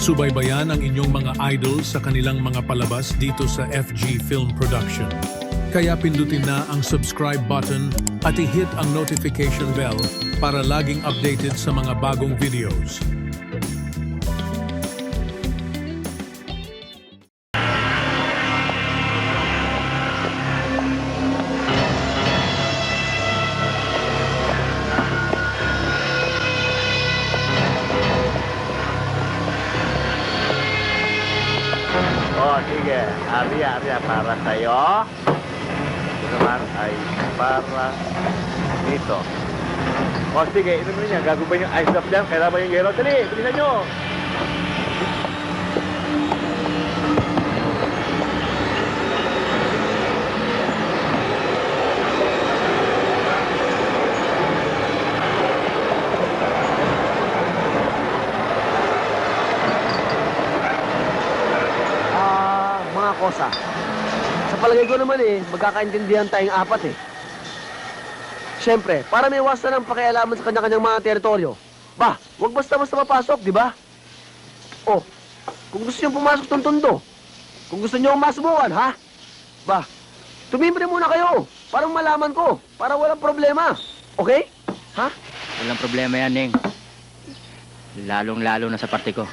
Subaybayan ang inyong mga idol sa kanilang mga palabas dito sa FG Film Production. Kaya pindutin na ang subscribe button at i-hit ang notification bell para laging updated sa mga bagong videos. Sige, Arya, para sa'yo. Ito naman ay para dito. Sige, inumin niya. Gagawin yung ice drop dyan. Kailangan yung yellow. Dali, bilisan nyo. Kosa. Sa palagay ko naman magkakaintindihan tayong apat Siyempre, para may iwasan ng pakialaman sa kanya-kanyang mga teritoryo. Huwag basta-basta mapasok, di ba? Kung gusto nyo pumasok ng tondo, kung gusto nyo masubukan, ha? Tumimbre muna kayo, para malaman ko, para walang problema. Okay? Ha? Walang problema yan, Neng. Lalong-lalo na sa parte ko.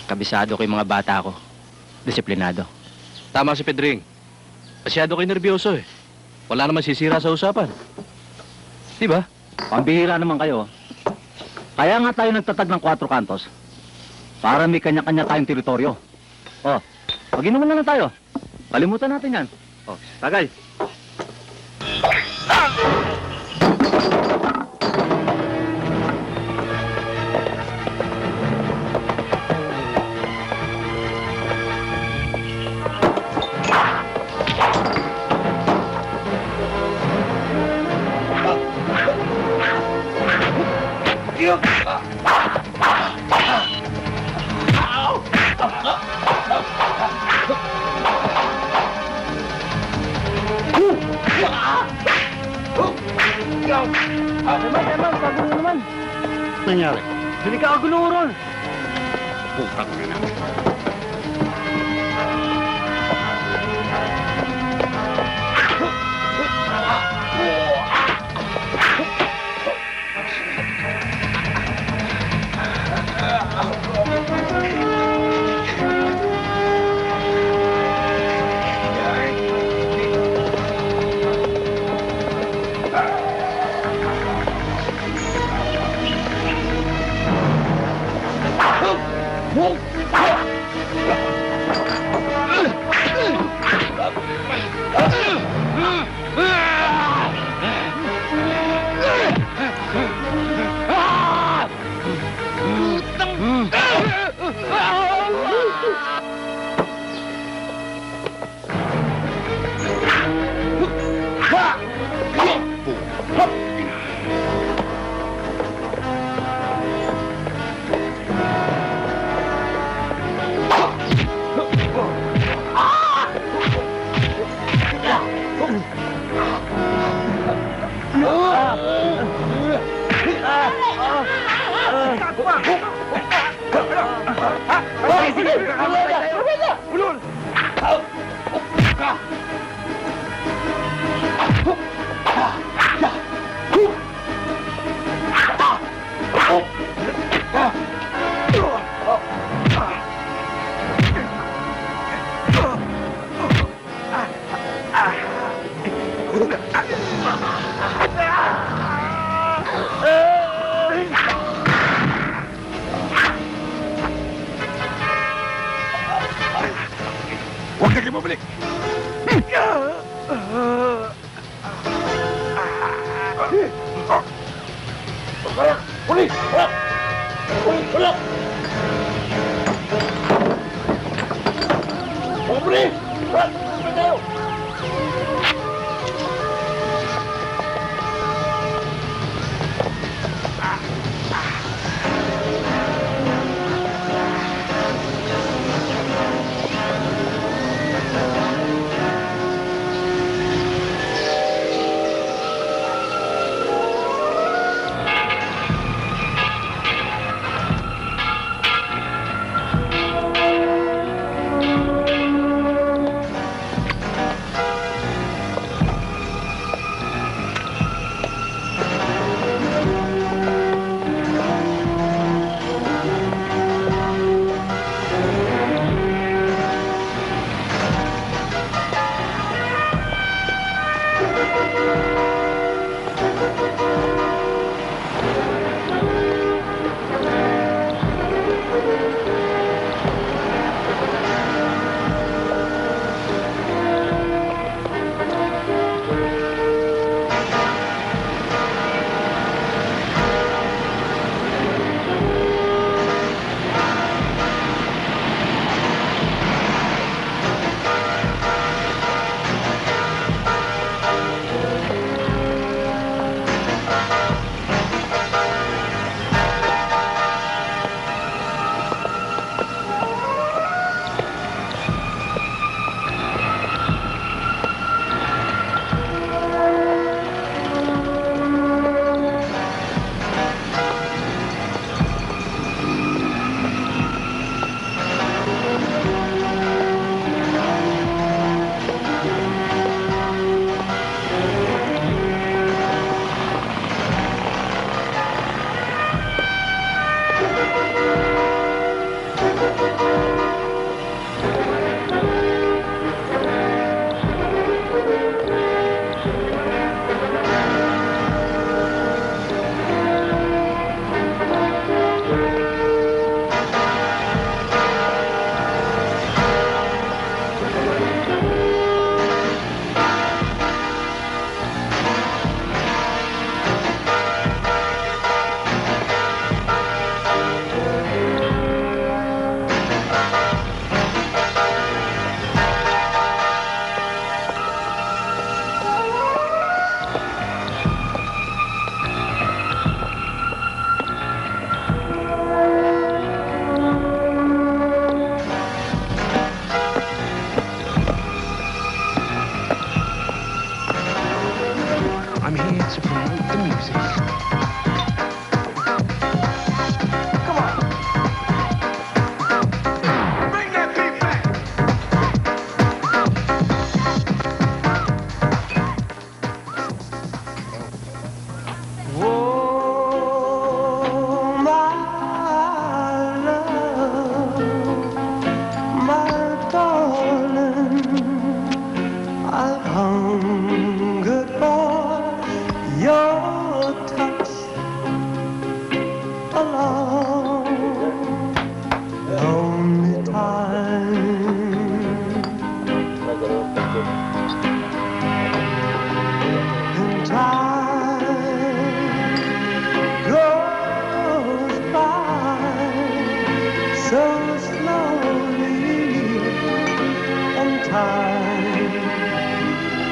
Kabisado ko yung mga bata ko. Disiplinado. Tama si Pedring. Masyado kayo nervyoso Wala naman sisira sa usapan. Di ba? Pambihira naman kayo. Kaya nga tayo nagtatag ng 4 kantos. Para may kanya-kanya tayong teritoryo. Mag-inuman na lang tayo. Kalimutan natin yan. Tagay. Kagulo naman. Nangyari? Hindi ka kagulo ron. Putang na namin. Huwag ka bumalik! Uli! Uli! Uli!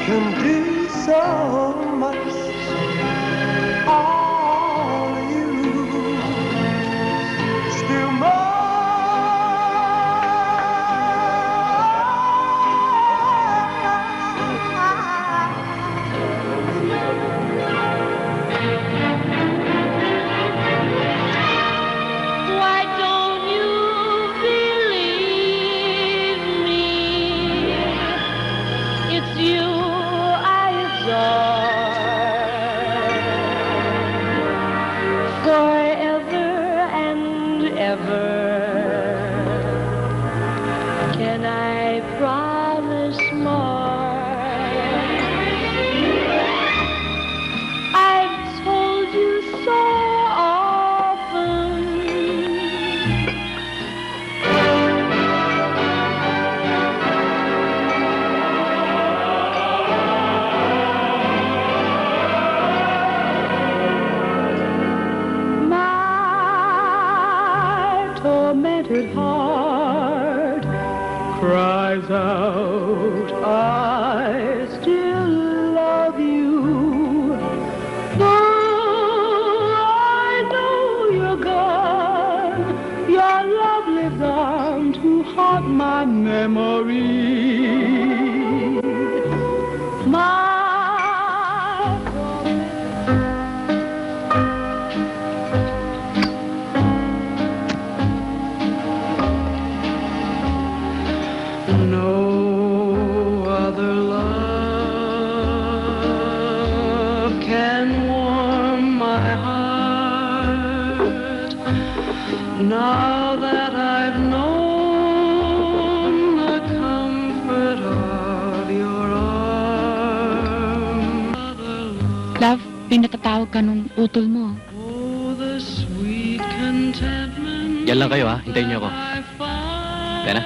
can do so much. All you still Why don't you believe me? It's you I adore. Forever and ever. Can I promise more? I've told you so often. My tormented heart cries out, I still love you. Though I know you're gone, your love lives on to haunt my memory. My no other love can warm my heart. Now that I've known the comfort of your arms. Love, pinatatawag ka nung utol mo. Oh, the sweet contentment Yan lang kayo ha, hintayin niyo ako. I find Kaya na?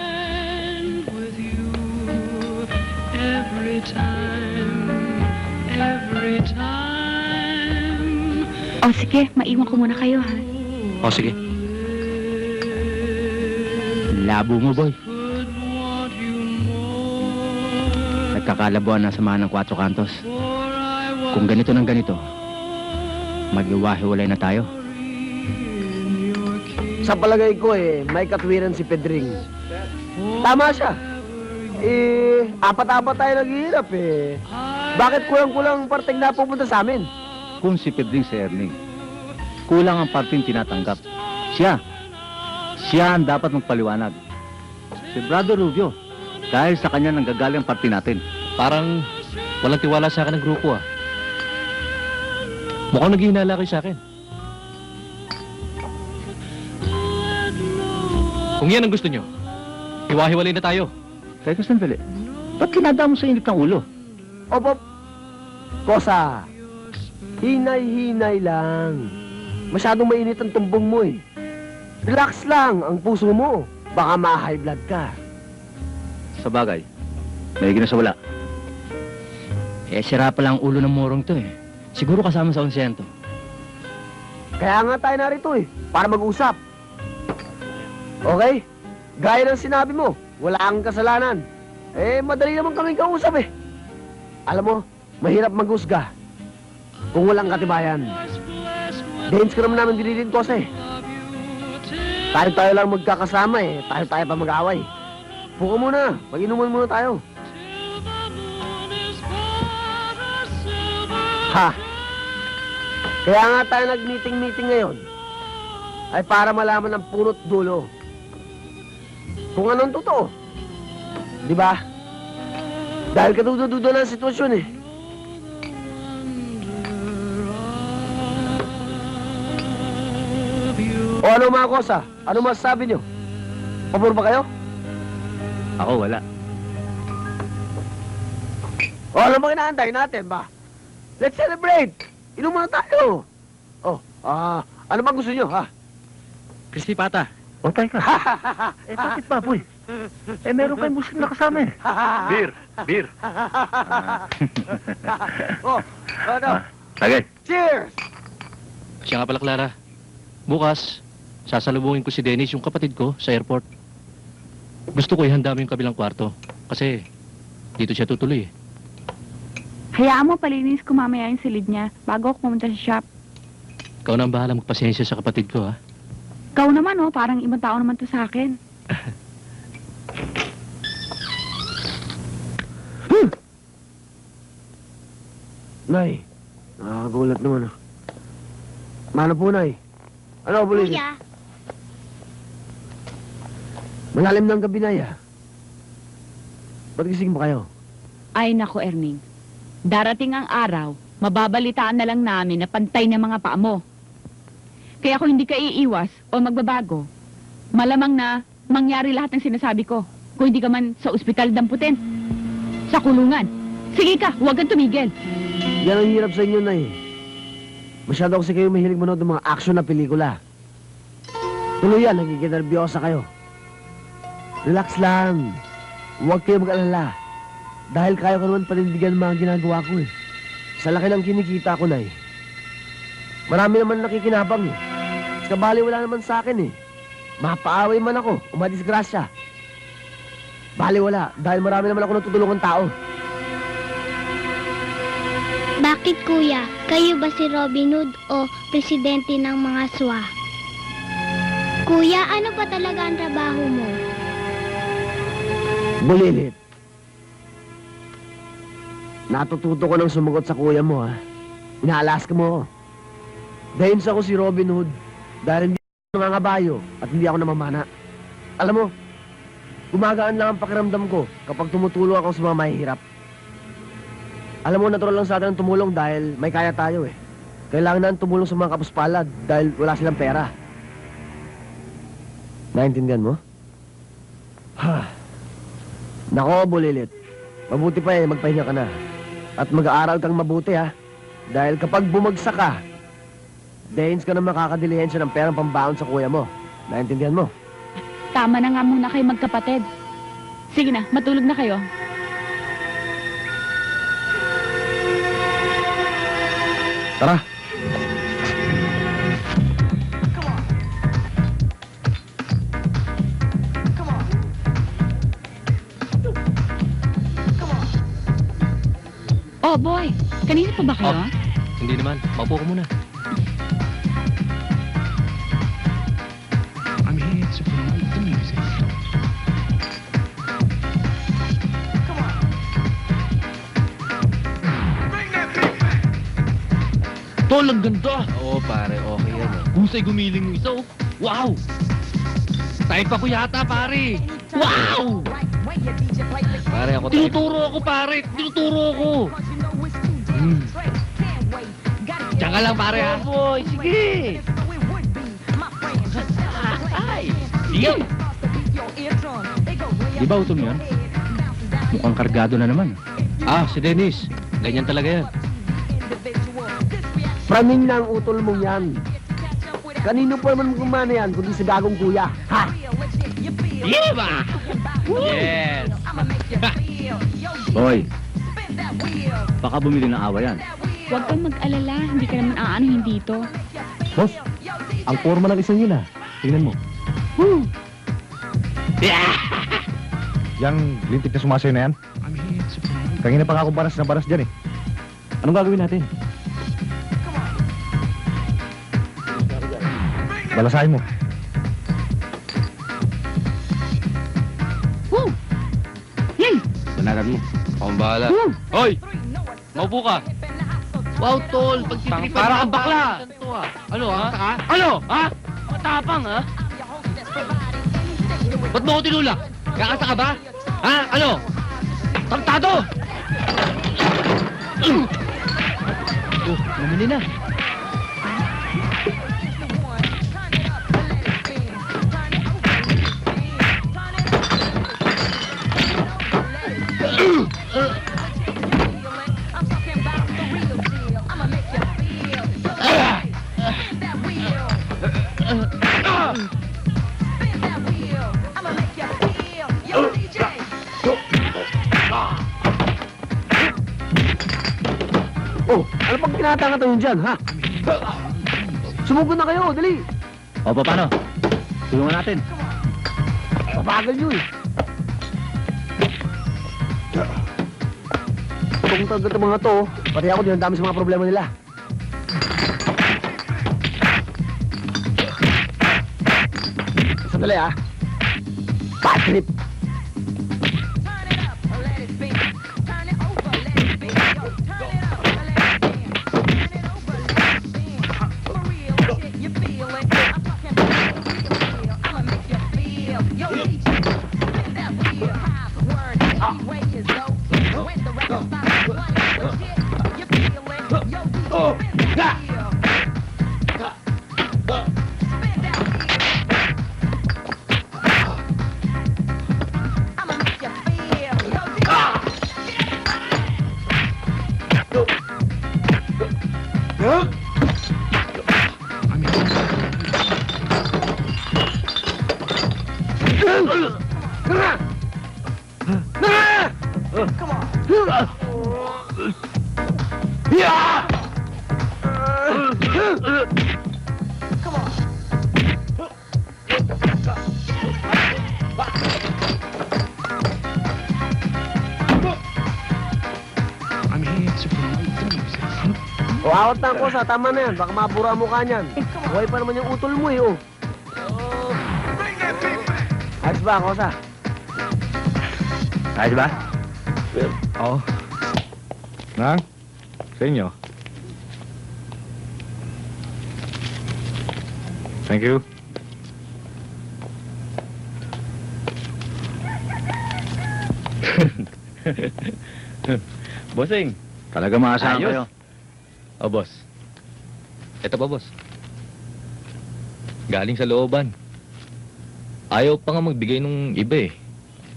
with you every time, every time. O sige, maiwan ko muna kayo ha. O sige. Labo mo, boy. Could want you more, Nagkakalabuan na samahan ng 4 kantos. for I was Kung ganito ng ganito, maghiwa-hiwalay na tayo. in your kiss. Sa palagay ko may katwiran si Pedring. Tama siya. Apat-apat tayo naghihirap Bakit kulang-kulang parteng na pupunta sa amin? Kung si Pedring si Erning, kulang ang parting tinatanggap. Siya ang dapat magpaliwanag. Si Brother Rubio, dahil sa kanya nanggagaling ang party natin. Parang walang tiwala sa akin ng grupo ah. Mukhang naghihinala kayo sa akin. Kung yan ang gusto nyo, hiwa-hiwalay na tayo. Teka sandali, ba't kinadamo sa init ng ulo? Opo. Kosa, hinay-hinay lang. Masyadong mainit ang tumbong mo Relax lang ang puso mo. Baka ma-high blood ka. Sa bagay, may ginasawala. Sira pa lang ang ulo ng morong to Siguro kasama sa 100. Kaya nga tayo narito para mag-usap. Okay? Gaya ng sinabi mo, wala kang kasalanan. Madali naman kaming kausap Alam mo, mahirap maghusga kung walang katibayan. Dance ka naman namin dinilintos Tayo lang magkakasama Tayo pa mag-away. Puka muna, mag-inuman muna tayo. Ha! Kaya nga tayo nag-meeting ngayon ay para malaman ang punot dulo. Kung anong totoo. Di ba? Dahil kaduda-duda na ang sitwasyon O ano mga kosa? Ano masasabi nyo? Pabor ba kayo? Ako wala. O ano bang inaantay natin ba? Let's celebrate! Inom muna tayo! Ano bang gusto nyo, ha? Crispy pata. O tayo ka. Bakit baboy? Meron kayong muslim na kasama Beer. Ano? Tagay. Cheers! Siya nga pala, Clara. Bukas, sasalubungin ko si Dennis, yung kapatid ko, sa airport. Gusto ko ihanda mo yung kabilang kwarto. Kasi, dito siya tutuloy Hayaan mo, palinis ko mamaya yung silid niya bago ako pumunta sa shop. Ikaw na ang bahala magpasensya sa kapatid ko, ha? Ikaw naman, oh, parang ibang tao naman to sa akin. Nay, nakakagulat naman. Mano po, Nay? Ano, Bulilit? Kuya, Malalim ng gabi, Nay, ah. Ba't gising ba kayo? Ay, nako, Erning. Darating ang araw, mababalitaan na lang namin na pantay ng mga paa mo. Kaya kung hindi ka iiwas o magbabago, malamang na mangyari lahat ng sinasabi ko. Kung hindi ka man sa ospital damputin, sa kulungan. Sige ka, huwag kang tumigil. Yan ang hirap sa inyo, Nay. Masyado kasi kayo mahilig manood ng mga action na pelikula. Tuloy yan, nagiginerbiyosa kayo. Relax lang. Huwag kayo mag-alala. Dahil kaya ko naman panindigan ang mga ginagawa ko eh. Sa laki ng kinikita ko, Nay. Marami naman nakikinabang eh. Sa kabali wala naman sa akin eh. Mapaaway man ako o madisgrasya. Bali wala, dahil marami naman ako natutulungan tao. bakit kuya? Kayo ba si Robin Hood o presidente ng mga SWA? Kuya, ano ba talaga ang trabaho mo? Bulilit. Natututo ko nang sumagot sa kuya mo, ha? Inaalas ka mo ako. Dahil ako si Robin Hood dahil hindi ako nangangabayo at hindi ako namamana. Alam mo, gumagaan lang ang pakiramdam ko kapag tumutulong ako sa mga mahihirap. Alam mo, natural lang sa atin ang tumulong dahil may kaya tayo eh. Kailangan na tumulong sa mga kapuspalad dahil wala silang pera. Naintindihan mo? Ha. Nako, Bulilit. Mabuti pa eh, magpahinga ka na. At mag-aaral kang mabuti ha. Dahil kapag bumagsak ka, dains ka na makakadilihensya ng perang pambaon sa kuya mo. Naintindihan mo? Tama na nga muna kayo magkapatid. Sige na, matulog na kayo. Tara. Oh, boy. Kanina pa ba kayo? Oh. Hindi naman. Maupo ka muna. I'm here to promote the music. Tol, ang ganda! Oo, pare. Okay yan eh. Husay gumiling mo isa, oh. Wow! Type ako yata, pare. Wow! Pare, ako type. Tinuturo ako, pare. Tinuturo ako. Diyan ka lang, pare, ha? Boy, sige! Ay! Sige! Di ba utol yun? Mukhang kargado na naman. Ah, si Dennis. Ganyan talaga yan. Praning na ang utol mong yan. Kanino po naman gumana yan kundi sa gagong kuya? Ha? Diba? Yes! Boy, baka bumili ng awa yan. Huwag kang mag-alala. Hindi ka naman aanuhin dito. Boss, ang forma ng isang yun ah. Tingnan mo. Yang lintik na sumasayo na yan? I'm here to promote. Kanina pa nga ako baras na baras dyan eh. Anong gagawin natin? Balasahin mo. Woo! Yay! Banagan mo. Akong bahala. Hoy! Maupo ka. Wow, tol. Pagtitripan para kang bakla. Ano, ha? Ano, ha? Matapang, ha? Ba't mo ako tinulak? Kakasa ka ba? Ha? Ano? Tartado! Oh, namuni na. Oh, ano pang tinatanga tayo dyan, ha? Sumugod na kayo, dali! O, paano? Tulungan natin. Pabagal nyo eh. Yabang talaga itong mga to. Pati ako dinadami sa mga problema nila. Sandali Bad trip. I'm here to promote the music. O, awat na ako sa tama na yan. Baka mabura mo ka niyan. Buhay pa naman yung utol mo Ayos ba ako sa? Ayos ba? Oo. Nang? Sa inyo? Thank you. Bossing, talaga maasahan Ayos. kayo. Oh, boss. Ito pa, boss. Galing sa looban. Ayaw pa nga magbigay nung iba eh.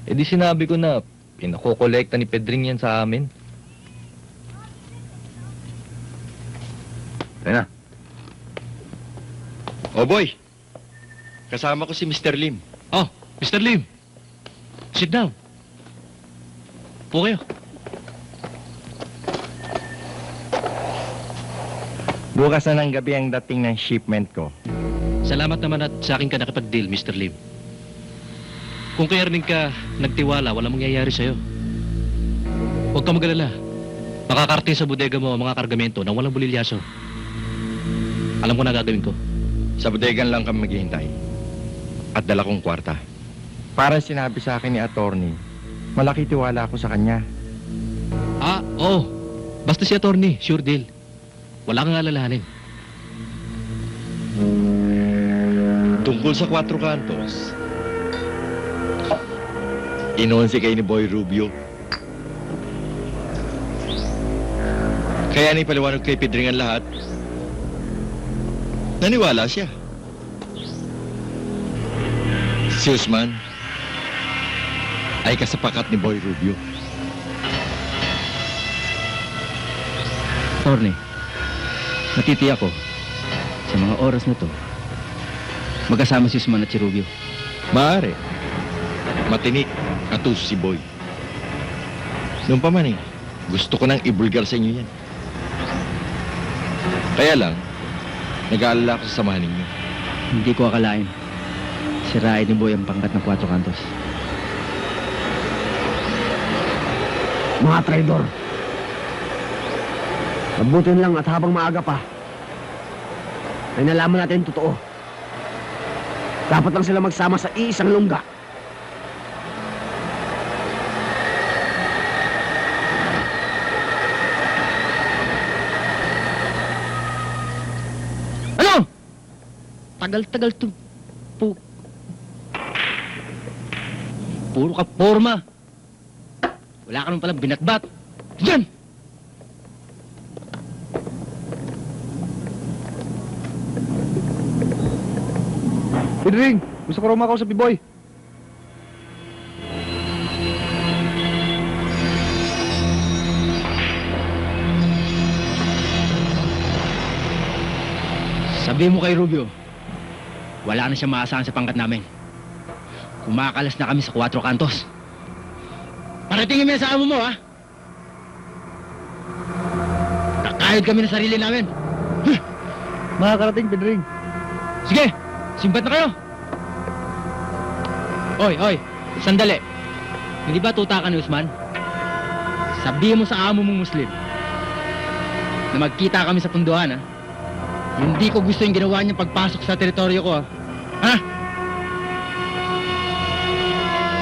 E di sinabi ko na pinakokolekta ni Pedring yan sa amin. Tayo na. Oh boy, kasama ko si Mr. Lim. Oh, Mr. Lim. Sit down. Po kayo. Bukas na ng gabi ang dating ng shipment ko. Salamat naman at sa akin ka nakipag-deal, Mr. Lim. Kung kay Erning ka nagtiwala, walang mangyayari sa'yo. Huwag ka mag-alala. Makakarte sa bodega mo ang mga kargamento nang walang bulilyaso. Alam ko na gagawin ko. Sa bodegan lang kami maghihintay. At dala kong kwarta. Parang sinabi sa akin ni attorney, malaki tiwala ako sa kanya. Ah, oo. Basta si attorney, sure deal. Wala kang alalahanin. Tungkol sa 4 kantos, inonsi kay ni Boy Rubio. Kaya ni paliwanag kay Pedring ang lahat. Naniwala siya. Si Usman ay kasapakat ni Boy Rubio. Attorney, natitiyak ko sa mga oras na to, magkasama si Usman at si Rubio. Maaari. Matinik at uso si Boy. Noon pa man gusto ko nang ibulgar sa inyo yan. Kaya lang, nag-aalala ako sa samahan ninyo. Hindi ko akalain. Sirain ni Boy ang pangkat ng 4 kantos. Mga traidor. Mabutin lang at habang maaga pa, ay nalaman natin yung totoo. Dapat lang sila magsama sa iisang lungga. Ano? Tagal-tagal to. Puro ka forma. Wala ka naman palang binatbat. Yan! Pedring, gusto ko raw makausap si Boy. Sabi mo kay Rubio, wala na siya maasahan sa pangkat namin. Kumakalas na kami sa 4 kantos. Paratingin mo yan sa amo mo, ha? Kakayod kami ng sarili namin. Makakarating, Pedring. Sige, simbat na kayo. Oy, sandali. Hindi ba tutakan ni Usman? Sabihin mo sa amo mong Muslim na magkita kami sa punduhan, ha? Hindi ko gusto yung ginawa niya pagpasok sa teritoryo ko, ha? Ha?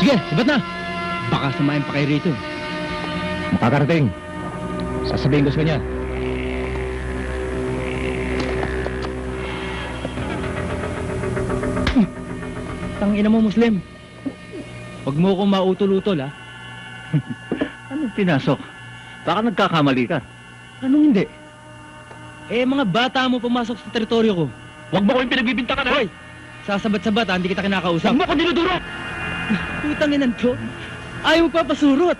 Sige, sabat na! Baka samayin pa kayo rito. Makakarating. Sasabihin ko sa kanya. Tangina mo, Muslim. Huwag mo akong mautol-utol, ha? Anong pinasok? Baka nagkakamali ka. Anong hindi? Eh, mga bata mo pumasok sa teritoryo ko. Huwag mo ko yung pinagbibintakan, ha? Hoy! Sasabat-sabat, ha? Hindi kita kinakausap. Huwag mo ko dinuduro! Putang inan ko. Ayaw magpapasurot.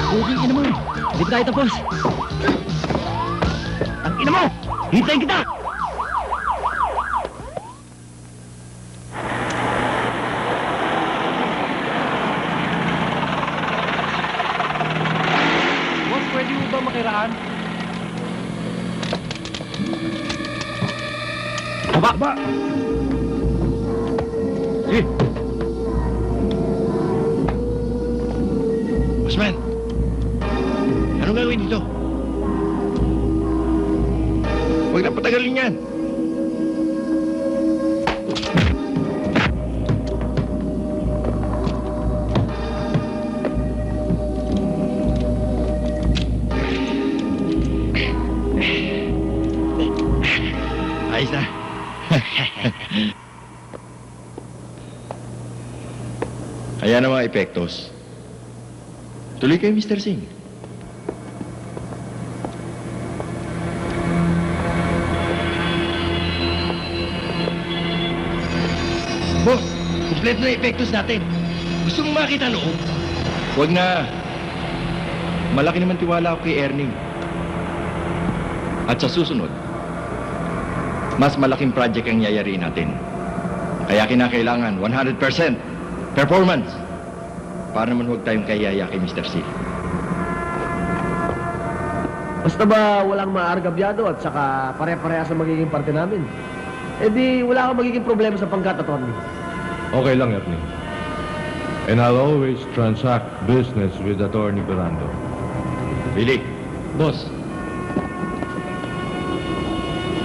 Putang ina mo. Hindi pa tayo tapos. Ang ina mo! Hintayin kita! Boss, pwede mo ba makiraan? Baba! Sige! Bossman, anong gagawin dito? Huwag na patagalin yan. Ayos na. Ayan ang mga epektos. Tuloy kayo, Mr. Singh. Boss, kompleto na epektos natin. Gusto mong makita loob? Huwag na. Malaki naman tiwala ako kay Ernie. At sa susunod, mas malaking project ang yayariin natin. Kaya kinakailangan 100% performance para naman huwag tayong kayaya kay Mr. C. Basta ba walang maargabyado at saka pare-pareha sa magiging parte namin? Eh di wala kang magiging problema sa pangkat, attorney. Okay lang, Ernie. And I'll always transact business with Attorney Berando. Billy. Boss,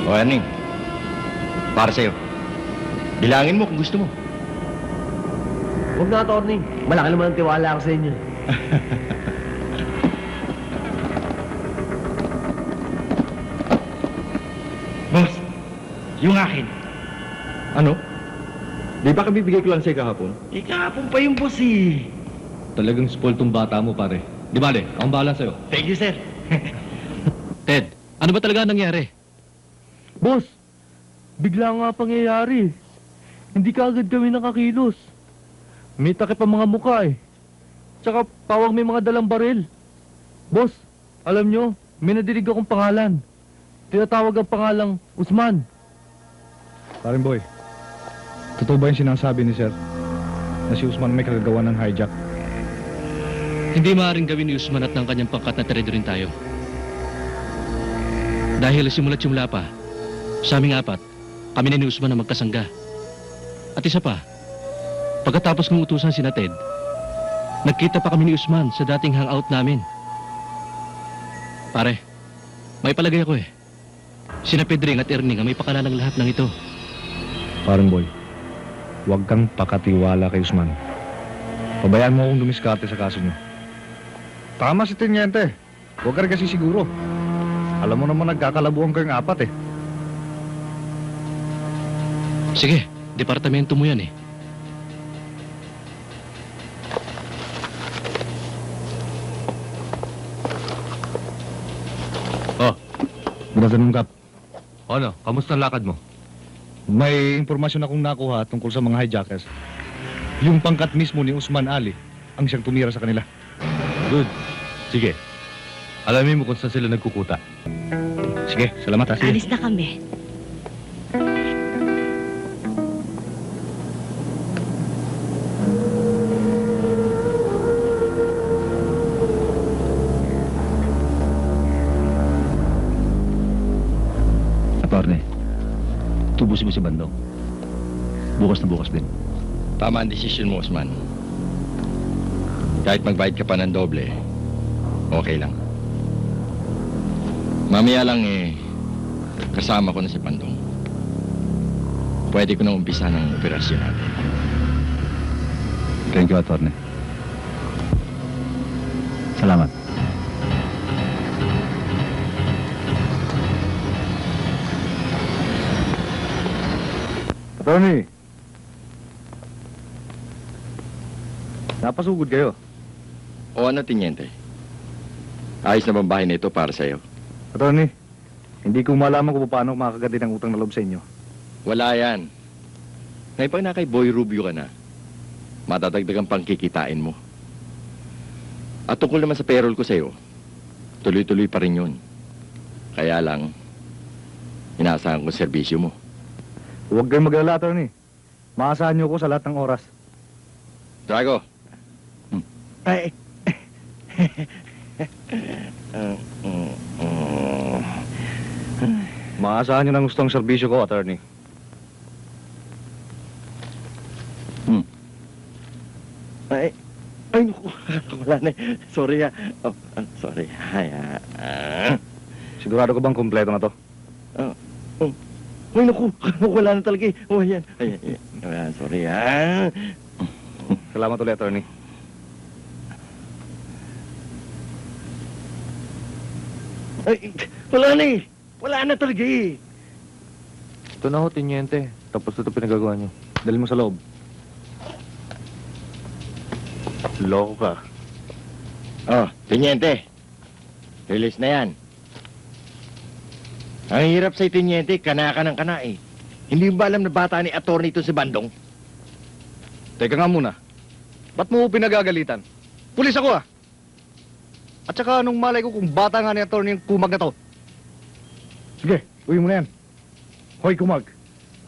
O, Ernie. Para sa'yo. Bilangin mo kung gusto mo. Huwag na, attorney. Malaki naman ang tiwala ko sa inyo. Boss, yung akin. Ano? Di ba kabibigay ko lang sa'yo kahapon? Eh, kahapon pa yung boss eh. Talagang spoil tong bata mo, pare. Di bale, akong bahala sa'yo. Thank you, sir. Ted, ano ba talaga nangyari? boss, bigla nga pangyayari. Hindi ka agad kami nakakilos. May takip ang mga mukha eh. Tsaka pawang may mga dalang baril. Boss, alam nyo, may nadinig akong pangalan. Tinatawag ang pangalang Usman. Paring boy, totoo ba yung sinasabi ni Sir na si Usman may kagagawa ng hijack? Hindi maaaring gawin ni Usman at ng kanyang pangkat na trader rin tayo. Dahil simula't simula pa, sa aming apat, kami ni Usman na magkasangga. At isa pa, pagkatapos kong utusan si Ted, nagkita pa kami ni Usman sa dating hangout namin. Pare, may palagay ako eh. Sina Pedring at Erning ang may pakala ng lahat ng ito. Paring boy, huwag kang pakatiwala kay Usman. Pabayaan mo akong dumiskarte sa kaso niyo. Tama si Teniente. Huwag ka rin kasi siguro. Alam mo naman nagkakalabuan kayong apat eh. Sige, departamento mo yan eh. Good afternoon, Kap. Ano, kamusta ang lakad mo? May impormasyon akong nakuha tungkol sa mga hijackers. Yung pangkat mismo ni Usman Ali ang siyang tumira sa kanila. Good. Sige. Alamin mo kung saan sila nagkukuta. Sige, salamat ha. Sige. Alis na kami. Attorney, tubusin mo si Bandong. Bukas na bukas din. Tama ang desisyon mo, Usman. Kahit magbayad ka pa ng doble, okay lang. Mamaya lang kasama ko na si Bandong. Pwede ko na umpisa ng operasyon natin. Thank you, Attorney. Salamat. Attorney! Napasugod kayo. O ano, Tiniente? Ayos na bang bahay na ito para sa'yo? Attorney, hindi ko malaman kung paano makakaganti ng utang na loob sa inyo. Wala yan. Ngayon pag na kay Boy Rubio ka na, matatagdagan pang kikitain mo. At tungkol naman sa payroll ko sa'yo, tuloy-tuloy pa rin yun. Kaya lang, inaasahan ko serbisyo mo. Huwag kayong mag-alala, Attorney. Maasahan niyo ko sa lahat ng oras. Drago! Ay, Maasahan niyo ng gustong serbisyo ko, Attorney. ay, naku, wala na. Sorry ha. Oh, sorry. Ay, Sigurado ko bang kumpleto na to? Ay, naku, wala na talaga eh. Oh, yan. Ayan, sorry ha. Salamat ulit, Attorney. Ay, wala na eh. Wala na talaga eh. Ito na ho, Tiniente. Tapos ito pinagagawa niyo. Dali mo sa loob. Loko ka. Oh, Tiniente. Release na yan. Ang hirap sa Tiniente, kana ka ng kana eh. Hindi mo ba alam na bata ni attorney ito si Bandong? Teka nga muna. Ba't mo pinagagalitan? Pulis ako ah! At saka anong malay ko kung bata nga ni attorney yung kumag na to? Sige, uwi mo na yan. Hoy, kumag.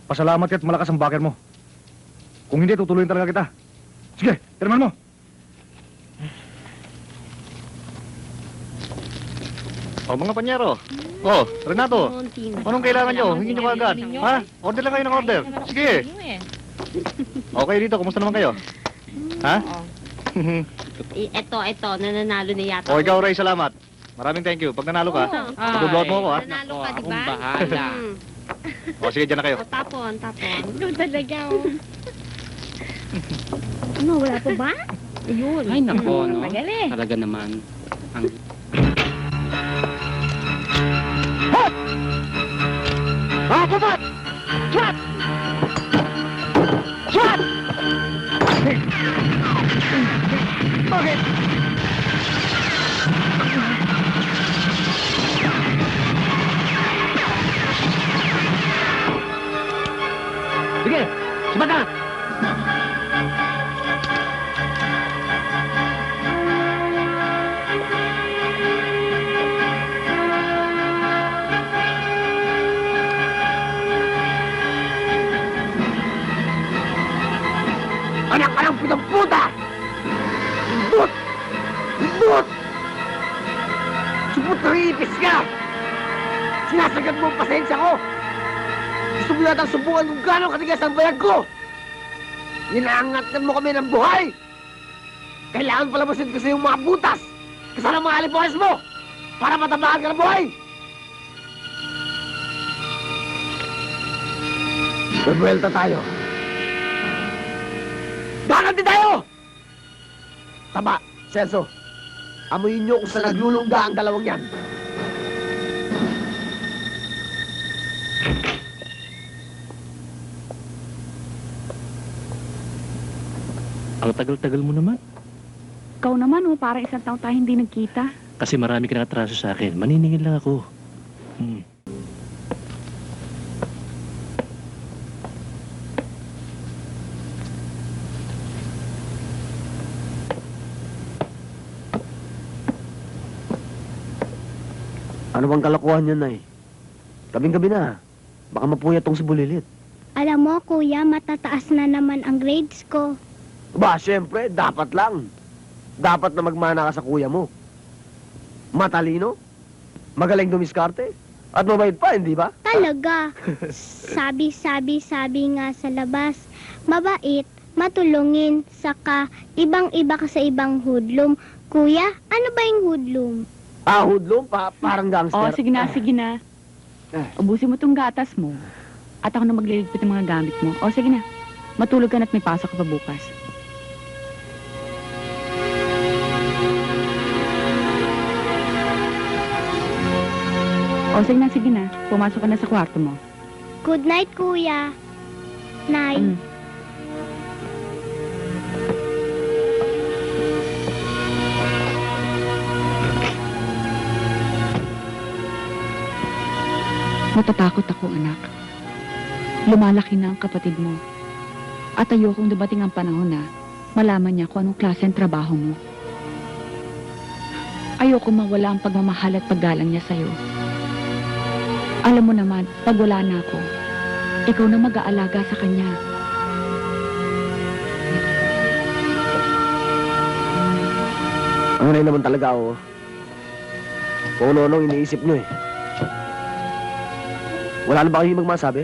Pasalamat ka at malakas ang backer mo. Kung hindi, tutuloyin talaga kita. Sige, tiraman mo! Oh, mga panyero. Oh, Renato. Anong kailangan nyo? Hingin nyo agad. Ha? Order lang kayo ng order. Sige. Okay dito, kumusta naman kayo? Ha? Ito, nananalo na yata. O, ikaw, Ray, salamat. Maraming thank you. Pag nanalo ka, pag-upload mo ako, ha? Nanalo ka, di ba? bahala. O, sige, dyan na kayo. O, tapon. Ano talaga, Ano, wala pa ba? Ayun. Ay, nako, no? Magaling. Talaga naman. Ang... Pupat! Shot! Shot! Bakit? Sige, sibat na! Anak ka ng putang puta! But! But! Suputangipis ka! Sinasagad mo ang pasensya ko! Gusto mo yatang subukan kung gano'ng katigas ang bayag ko! Inaangatan mo kami ng buhay! Kailangan palabasin kasi yung mga butas! Kasama mga alipuas mo! Para matabakan ka ng buhay! Buwelta tayo! Bakit di tayo? Tama, Celso. Amuyin niyo kung saan naglulungga ang dalawang yan. Ang tagal-tagal mo naman. Ikaw naman, parang isang taon tayo hindi nagkita. Kasi marami ka nakatraso sa akin. Maniningil lang ako. Ano bang kalokohan yan, Nay? Gabing-gabi na. Baka mapuyat tong si Bulilit. Alam mo, kuya, matataas na naman ang grades ko. Ba, syempre, dapat lang. Dapat na magmana ka sa kuya mo. Matalino, magaling dumiskarte, at mabait pa, hindi ba? Talaga. Sabi nga sa labas, mabait, matulungin, saka ibang-iba ka sa ibang hoodlum. Kuya, ano ba yung hoodlum? Ah, hoodlum, parang gangster. Oh, sige na, sige na. Ubusin mo tong gatas mo. At ako na magliligpit ng mga gamit mo. O, sige na. Matulog ka na't may pasok ka pa bukas. O, sige na. Pumasok ka na sa kwarto mo. Good night, kuya. Night. Mm. Natatakot ako, anak. Lumalaki na ang kapatid mo. At ayokong dumating ang panahon na malaman niya kung anong klase ang trabaho mo. Ayoko mawala ang pagmamahal at paggalang niya sa'yo. Alam mo naman, pag wala na ako, ikaw na mag-aalaga sa kanya. Ang nanay naman talaga ako. Kung ano-anong iniisip nyo eh. Wala na ba kayo magmasabi?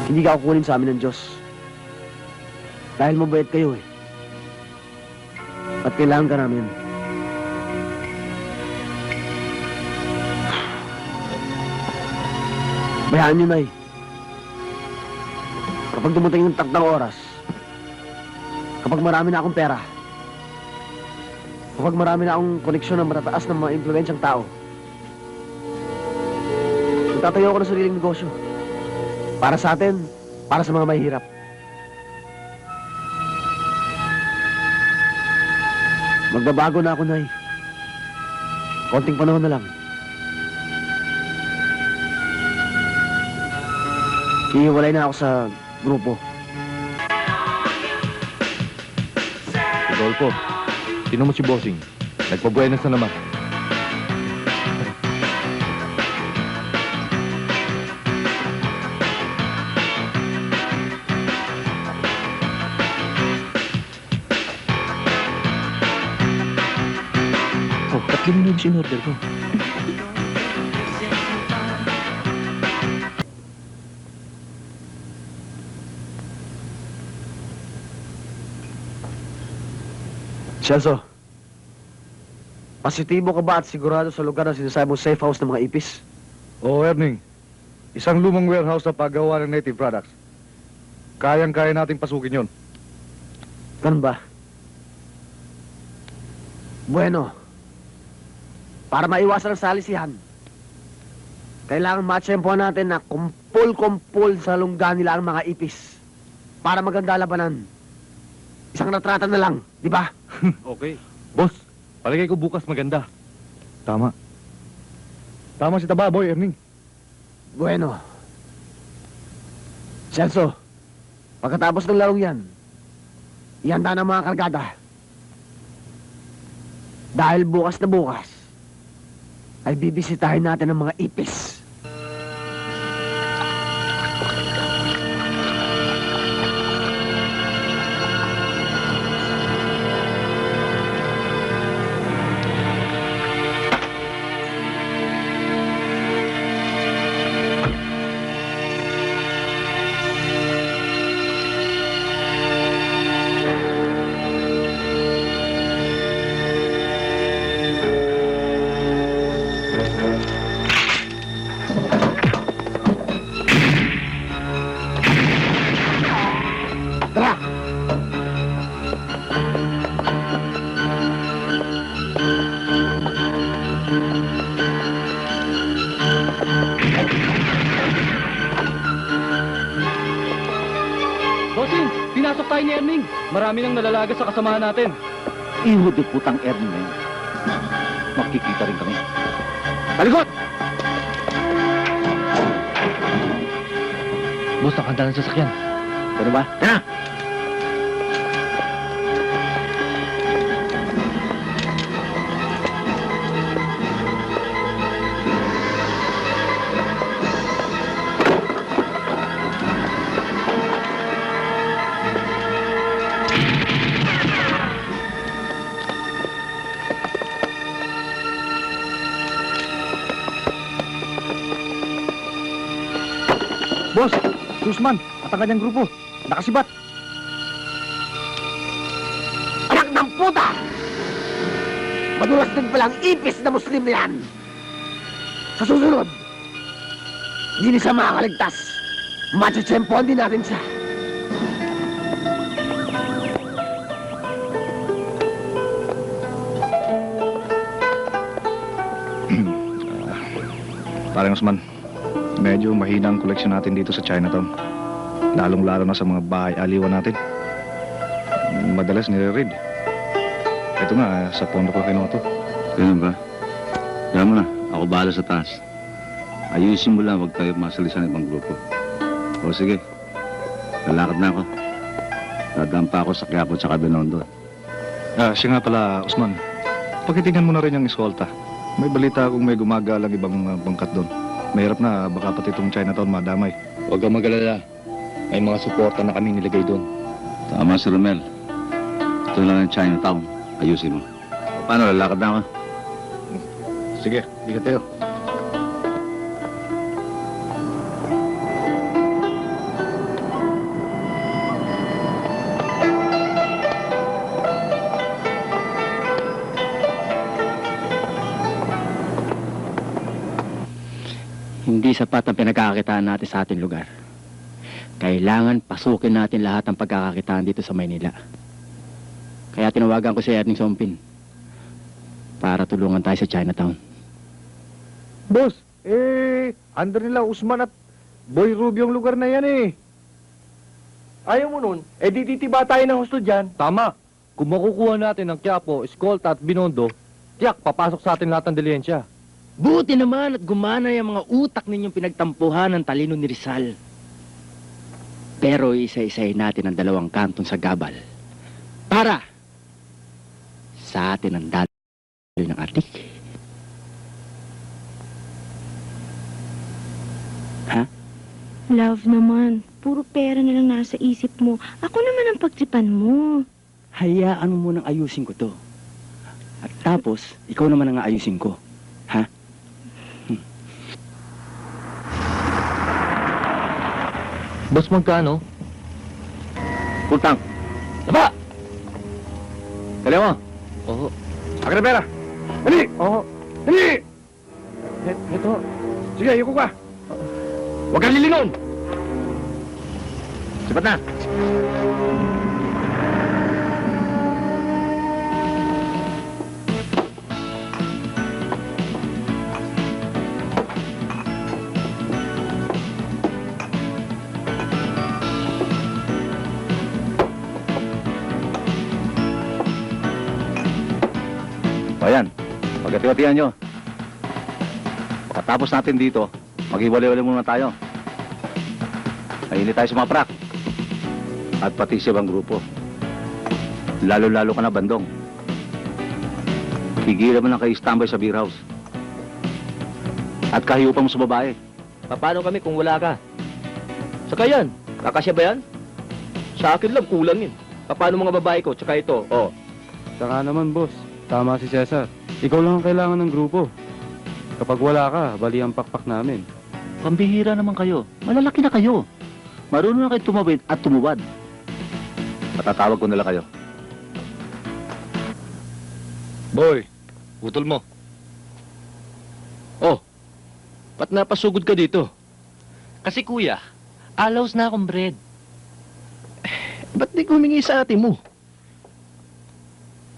Hindi ka kukunin sa amin ng Diyos. Dahil mabait kayo eh. At kailangan ka namin. Bayaan nyo, Nay. Kapag dumating yung taktang oras, kapag marami na akong pera, kapag marami na akong koneksyon ng matataas ng mga impluensyang tao, magtatayo ako ng sariling negosyo. Para sa atin, para sa mga mahihirap. Magbabago na ako, Nay. Konting panahon na lang. Iiwalay na ako sa grupo. Rodolfo, sino mo si Bossing? Nagpabuenas na naman. Oh, 3 minutos in order ko. Celso, positibo ka ba at sigurado sa lugar na sinasabi mo safe house ng mga ipis? Oo, Erning. Isang lumang warehouse na paggawa ng native products. Kayang-kaya nating pasukin yon. Ganun ba? Bueno, para maiwasan ang salisihan, kailangan matsyempohan natin na kumpul-kumpul sa lungga nila ang mga ipis para maganda labanan. Isang natrata na lang, di ba? Okay. Boss, palagay ko bukas maganda. Tama. Tama si Tababoy, Erning. Bueno. Celso, pagkatapos ng larong yan, ihanda ng mga kargada. Dahil bukas na bukas, ay bibisitahin natin ang mga ipis. Bossing, pinasok tayo ni Erning. Marami nang nalalaga sa kasamahan natin. Ihudi putang Ernie na yun. Makikita rin kami. Talikot! Boss, nakahanda ng sasakyan. Ano ba? Ha? Boss, si Usman at ang kanyang grupo. Nakasibat. Anak ng puta! Madulas din palang ipis na Muslim na yan! Sa susunod, hindi siya makakaligtas. Matsitsempoan din natin siya. Parang Usman, medyo mahina ang koleksyon natin dito sa Chinatown. Lalong-lalo na sa mga bahay aliwan natin. Madalas nire-read. Ito nga, sa pondo ko kinuha to. Ganun ba? Kaya mo na, ako bahala sa taas. Ayusin mo lang, huwag tayo masalisan ng ibang grupo. O sige, lalakad na ako. Dadaan pa ako sa Quiapo at Binondo. Siya nga pala, Usman. Pakitingnan mo na rin yung eskolta. May balita akong may gumagalang ibang bangkat doon. Mahirap na, baka pati itong Chinatown madamay. Huwag kang mag-alala. May mga suporta na kami nilagay doon. Tama si Romel. Ito lang ang Chinatown. Ayusin mo. Paano, lalakad na ako? Sige, bigat tayo. Hindi sapat ang pinagkakakitaan natin sa ating lugar. Kailangan pasukin natin lahat ng pagkakakitaan dito sa Maynila. Kaya tinawagan ko si Erning Sompin para tulungan tayo sa Chinatown. Boss, under nila Usman at Boy Rubio ang lugar na yan eh. Ayaw mo nun, di titiba tayo ng husto dyan. Tama. Kung makukuha natin ang Quiapo, Escolta at Binondo, tiyak, papasok sa atin lahat ng dilensya. Buti naman at gumana yung mga utak ninyong pinagtampuhan ng talino ni Rizal. Pero isa-isahin natin ang dalawang kantong sa gabal. Para sa atin ang daloy ng atik. Ha? Love naman, puro pera na lang nasa isip mo. Ako naman ang pagtripan mo. Hayaan mo munang ayusin ko to. At tapos, ikaw naman ang ayusin ko. Ha? Boss, magkano? Kultang! Aba! Kali mo! Oo. Akin na pera! Dali! Oo. Dali! Ito. Sige, yuko ka! Huwag kang lilingon! Sipat na! Ayan, pagkatiwatihan nyo. Pagkatapos natin dito, maghiwalay-walay muna tayo. Mahinit tayo sa mga prak. At pati sa ibang grupo. Lalo-lalo ka na, Bandong. Higilan mo lang kayo standby sa beer house. At kahiupan mo sa babae. Paano kami kung wala ka? Saka yan, kakasya ba yan? Sa akin lang, kulang yun. Paano mga babae ko, tsaka ito, oh. Saka naman, boss. Tama si Cesar. Ikaw lang ang kailangan ng grupo. Kapag wala ka, bali ang pakpak namin. Pambihira naman kayo. Malalaki na kayo. Marunong na kayo tumawid at tumuwad. Matatawag ko nila kayo. Boy, utol mo. Oh, ba't napasugod ka dito? Kasi kuya, alaws na akong bread. Ba't di humingi sa ate mo?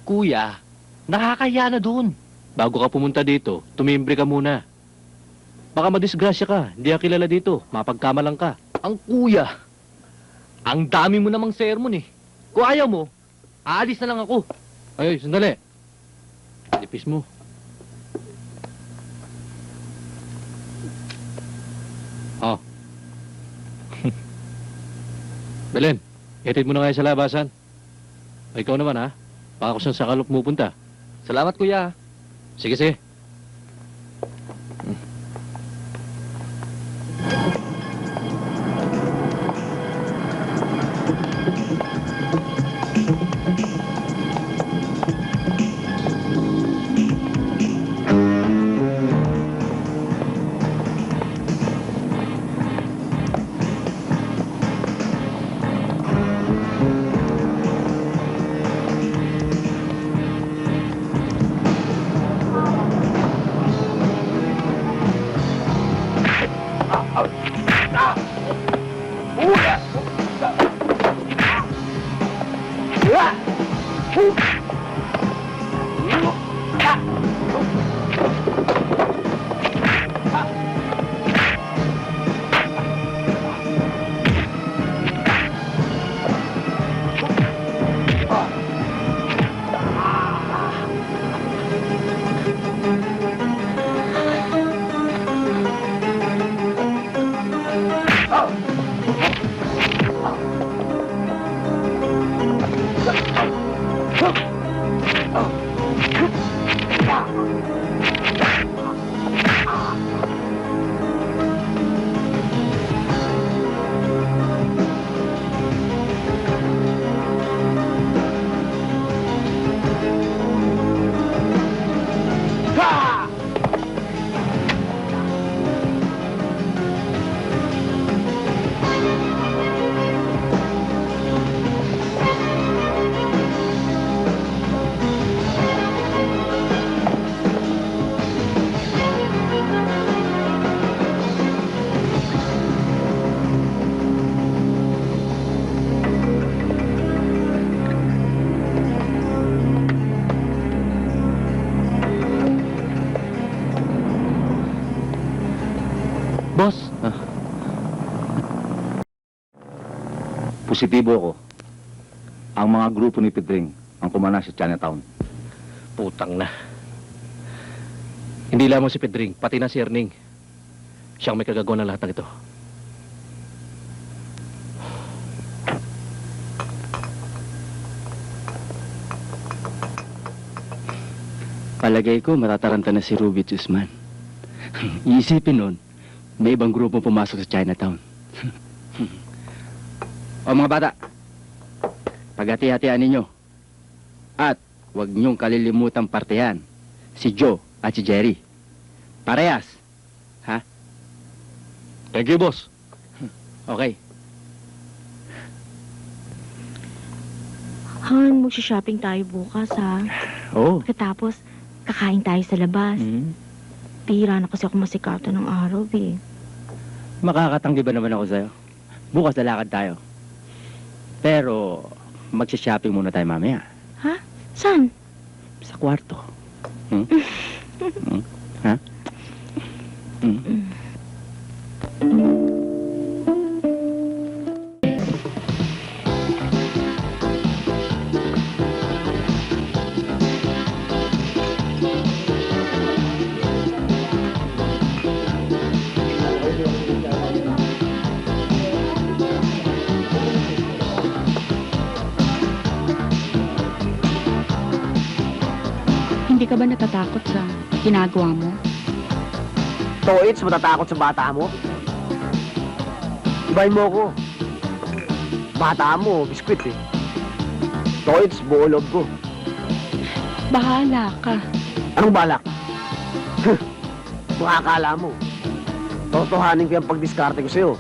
Kuya, nakakaya na doon. Bago ka pumunta dito, tumimbre ka muna. Baka madisgrasya ka, hindi ka kilala dito, mapagkamalang ka. Ang kuya, ang dami mo namang sermon eh. Kung ayaw mo, aalis na lang ako. Ay, sandali. Lipis mo. Oh. Belen, ihatid mo na ngayon sa labasan. O, ikaw naman ha, baka kung saan sa kalop pupunta. Salamat, kuya. Sige, sige. Boss, Positibo ako. Ang mga grupo ni Pedring ang kumana sa Chinatown. Putang na. Hindi lamang si Pedring, pati na si Erning. Siyang may kagagawa ng lahat ng ito. palagay ko matataranta na si Ruby at Usman. Iisipin nun, may ibang grupo pumasok sa Chinatown. O mga bata, paghati-hatian ninyo. At huwag niyong kalilimutang partehan si Joe at si Jerry. Parehas. Ha? Thank you, boss. Okay. Han, magsha-shopping tayo bukas, ha? Oo. Pagkatapos, kakain tayo sa labas. Tira na kasi ako masikatan ng araw, eh. Makakatanggi ba naman ako sa'yo? Bukas lalakad tayo. Pero, magsha-shopping muna tayo mamaya. Ha? Saan? Sa kwarto. Ha? Hindi ka ba natatakot sa ginagawa mo? Toits, matatakot sa bata mo? Ibahin mo ako. Bata mo, biskwit eh. Toits, buo loob ko. Bahala ka. Anong balak? Makakala mo. Totohanin ko yung pagdiskarte ko sa'yo.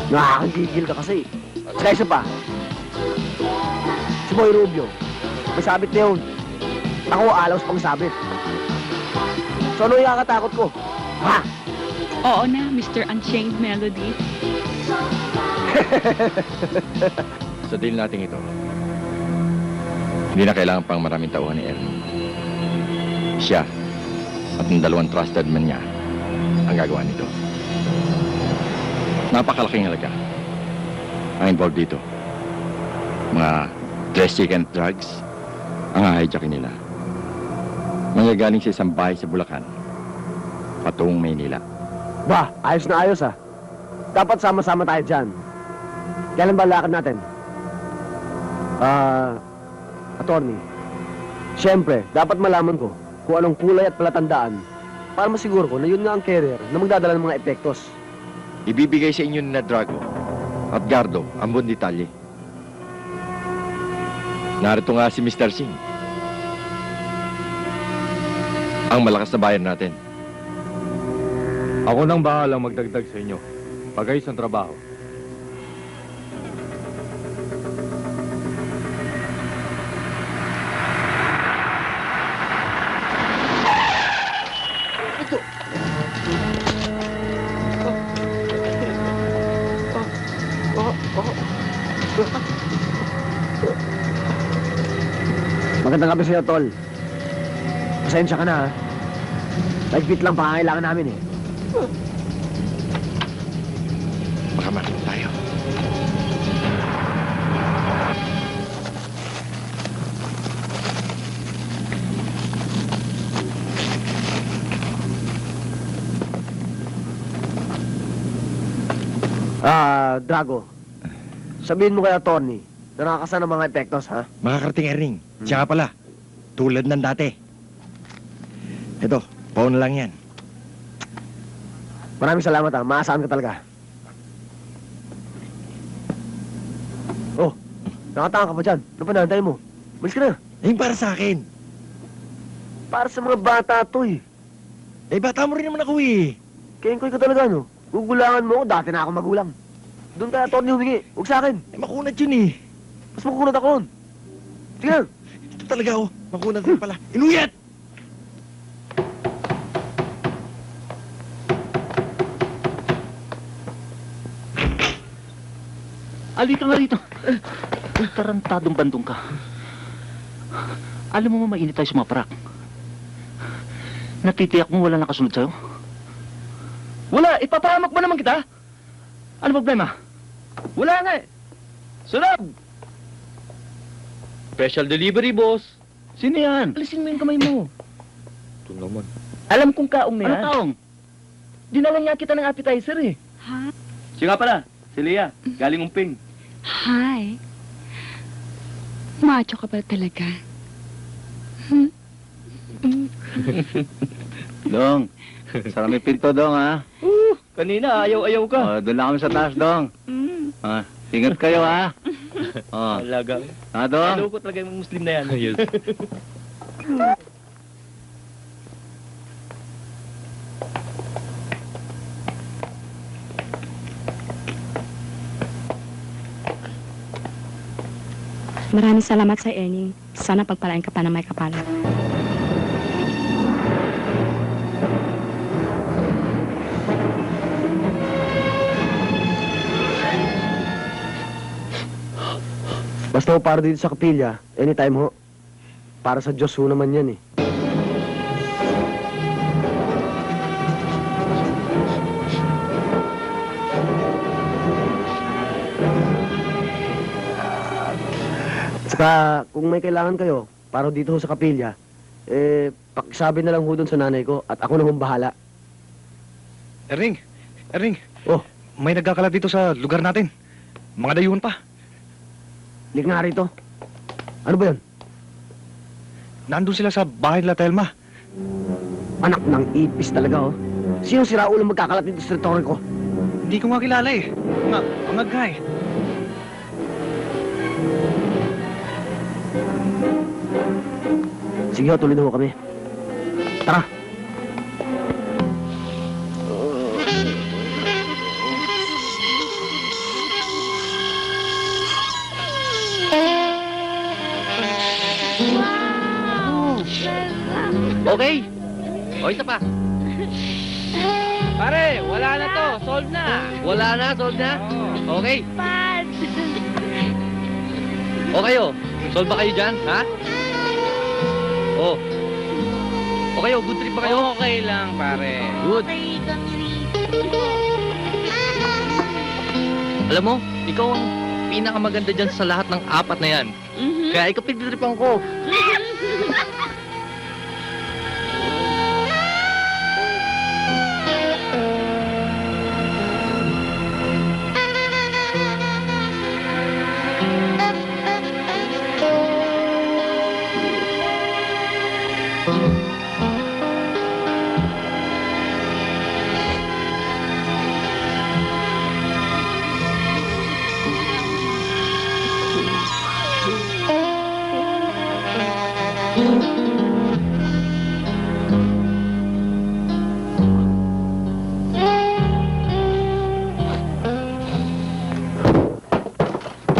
Nakakagigil ka kasi. Saka isa pa. Si Boy Rubio. May sabit na yun. Ako, alaws pang sabit. So ano yung kakatakot ko? Ha? Oo na, Mr. Unchained Melody. Sa deal natin ito, hindi na kailangan pang maraming tauhan ni Ernie. Siya at ang dalawang trusted man niya ang gagawa nito. Napakalaking halaga ang involved dito. Mga dress chicken drugs ang hahijackin nila. Mangyagaling sa isang bahay sa Bulacan patungong Maynila. Ba, ayos na ayos ah. Dapat sama-sama tayo dyan. Kailan ba lakad natin? Attorney. Siyempre, dapat malaman ko kung anong kulay at palatandaan para masiguro ko na yun nga ang carrier na magdadala ng mga epektos. Ibibigay sa inyo ni na Drago at Gardo ang buong detalye. Narito nga si Mr. Singh. Ang malakas na bayan natin. Ako nang bahalang magdagdag sa inyo. Pagayos ang trabaho. Magandang gabi sa'yo, Tol. Pasensya ka na, ha? Ligpit lang pangangailangan namin, eh. Baka makita tayo. Drago. Sabihin mo kay Attorney na nakakasan ng mga epektos, ha? Makakarating Erning. Tsaka pala, tulad ng dati. Ito, pauna lang yan. Maraming salamat, ha? Maasahan ka talaga. Oh, nakatanga ka pa dyan. Ano pa nahantay mo? Malis ka na. Eh, para sa akin. Para sa mga bata to, eh. Eh, bata mo rin naman ako eh. Kengkoy ka talaga, no? Gugulangan mo ako. Dati na ako magulang. Doon kay Attorney humingi. Huwag sa akin. Eh, makunat yun eh. Mas makukunat ako nun. Sige na. Ito talaga oh. Makunat rin pala. Inuyat! Alika nga rito. Tarantadong bandong ka. Alam mo mainit tayo sumaparak. Natitiyak mo wala nakasunod sa'yo? Wala, ipapahamak ba naman kita? Ano problema? Wala nga eh. Sunod! Special delivery, boss. Sino yan? Alisin mo yung kamay mo. Ito naman. Alam kong kaong na yan. Ano kaong? Dinala nga kita ng appetizer eh. Ha? Siya nga pala, si Leah, galing umping. Hi. Macho ka pala talaga. Dong, sarang may pinto, Dong, ha? Kanina, ayaw-ayaw ka. Doon lang kami sa taas, Dong. Ingat kayo, ha? Talaga. Dong? Hello ko talaga yung Muslim na yan. Yes. Maraming salamat sa Erning. Sana pagpalain ka pa na may kapalan. Basta ho para dito sa kapilya, anytime ho. Para sa Diyos ho naman yan eh. Saka kung may kailangan kayo, para dito ho sa kapilya, pakisabi na lang ho dun sa nanay ko at ako na hong bahala. Erning! Erning! Oh. May nagkakalat dito sa lugar natin. Mga dayuhan pa. Lig nga rito. Ano ba yun? Nandun sila sa bahay nila Telma. Anak ng ipis talaga oh. Sino si Raul ang magkakalat dito sa teritoryo ko? Hindi ko nga kilala eh. Angag nga eh. Sige ho, tuloy na ho kami. Tara! Okay. O, isa pa. Pare, wala na to. Solve na. Wala na, solve na? Okay. Okay, oh. Solve ba kayo dyan, ha? Oh. Okay, oh. Good trip ba kayo? Okay lang, pare. Good. Alam mo, ikaw ang pinakamaganda dyan sa lahat ng apat na yan. Kaya ikaw pinagtripan ko.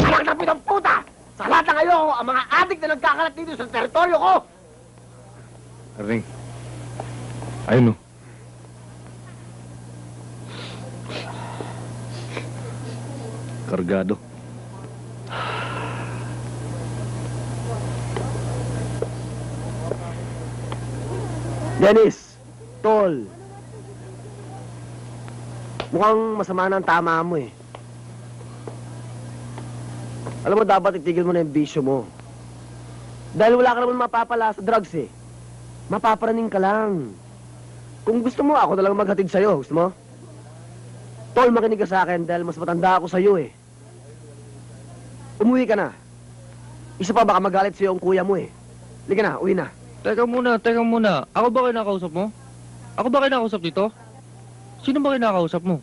Anak ng pitang puta! Sa lahat ng kayo, ang mga adik na nagkakalat dito sa teritoryo ko! Erning. Ayun, no. Kargado. Dennis! Tol! Mukhang masama na ang tama mo eh. Alam mo, dapat itigil mo na yung bisyo mo. Dahil wala ka naman mapapala sa drugs eh. Mapaparaning ka lang. Kung gusto mo, ako na lang maghatid sa'yo. Gusto mo? Tol, makinig ka sa akin dahil mas matanda ako sa'yo eh. Umuwi ka na. Isa pa, baka magalit sa'yo ang kuya mo eh. Liga na, uwi na. Teka muna. Ako ba kayo nakausap mo? Ako ba kayo nakausap dito? Sino ba kayo nakausap mo?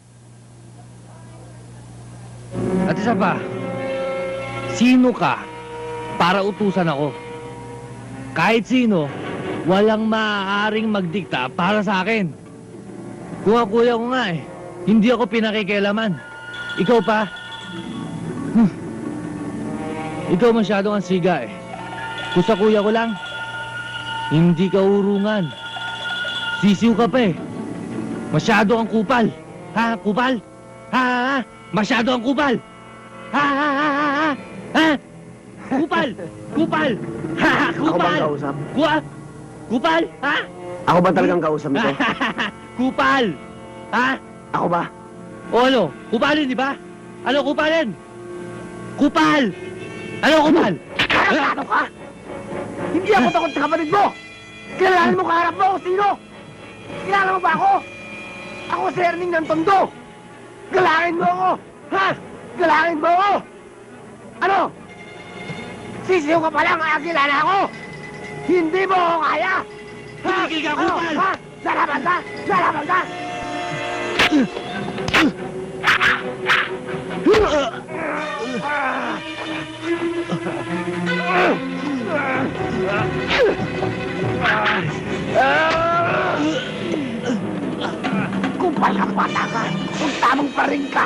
At isa pa, sino ka para utusan ako? Kahit sino, walang maaaring magdikta para sa akin. Kung ang kuya ko nga eh, hindi ako pinakikialaman. Ikaw pa? Ikaw masyadong ang siga eh. Kung sa kuya ko lang, hindi ka urungan. Sisiw ka pa eh. Masyado ang kupal. Ha? Kupal? Ha? Masyado ang kupal. Ha? Kupal! Kupal! Ha? Ako bang Kupal! kausap? Kupal! Ha? Ako ba talagang kausap nito? Kupal! Ha? Ako ba? O ano? Kupalin, di ba? Ano kupalin? Kupal! Ano kupal? Ano ka? Hindi ako takot sa kapatid mo! Kilalanin mo kaharap mo kung sino! Kilala mo ba ako? Ako si Erning ng Tondo! Galangin mo ako! Ha? Galangin mo ako! Ano? Sisiyo ka pa lang kaya kilala ako! Hindi mo ako kaya! Ha? Tumigil ka, Ano? kupal! Ha? Lalaban ka! Lalaban ka! Kupal ka, bata ka! Kung tamang pa rin ka!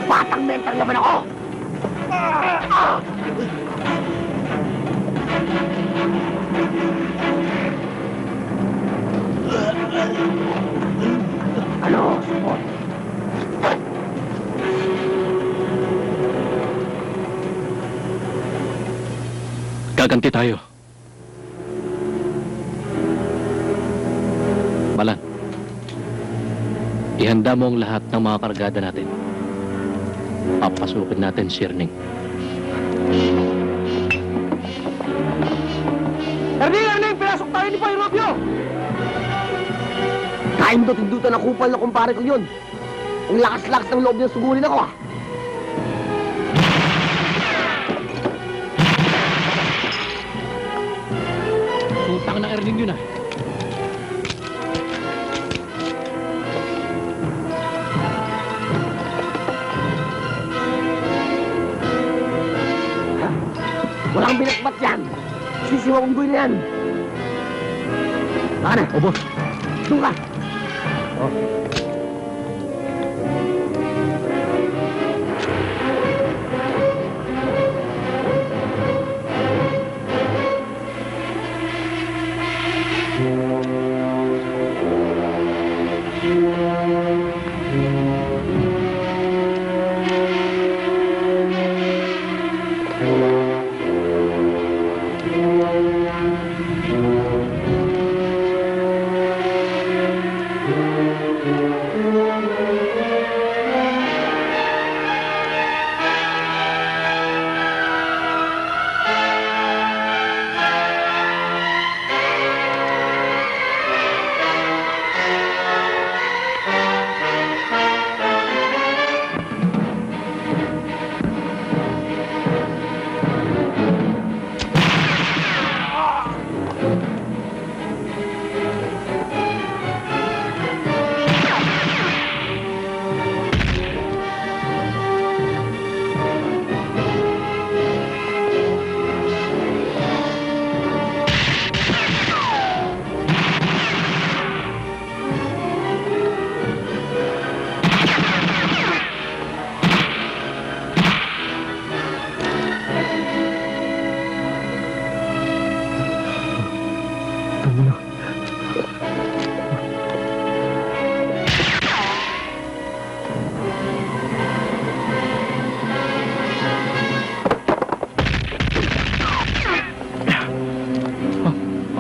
Batang mental naman ako! Ano? Support? Gaganti tayo. Malan, ihanda mo ang lahat ng mga kargada natin. Papasukin natin si Erning. Erning! Pinasok tayo ni Poy Rubio! Kain do tindutan na kupal na kumpare ko yun. Ang lakas-lakas ng loob niya sugurin ako ah. Putang na Erning yun ah. Walang binatbat yan. Sisiwang unggoy na yan. Baka na. O boss, Doon ka.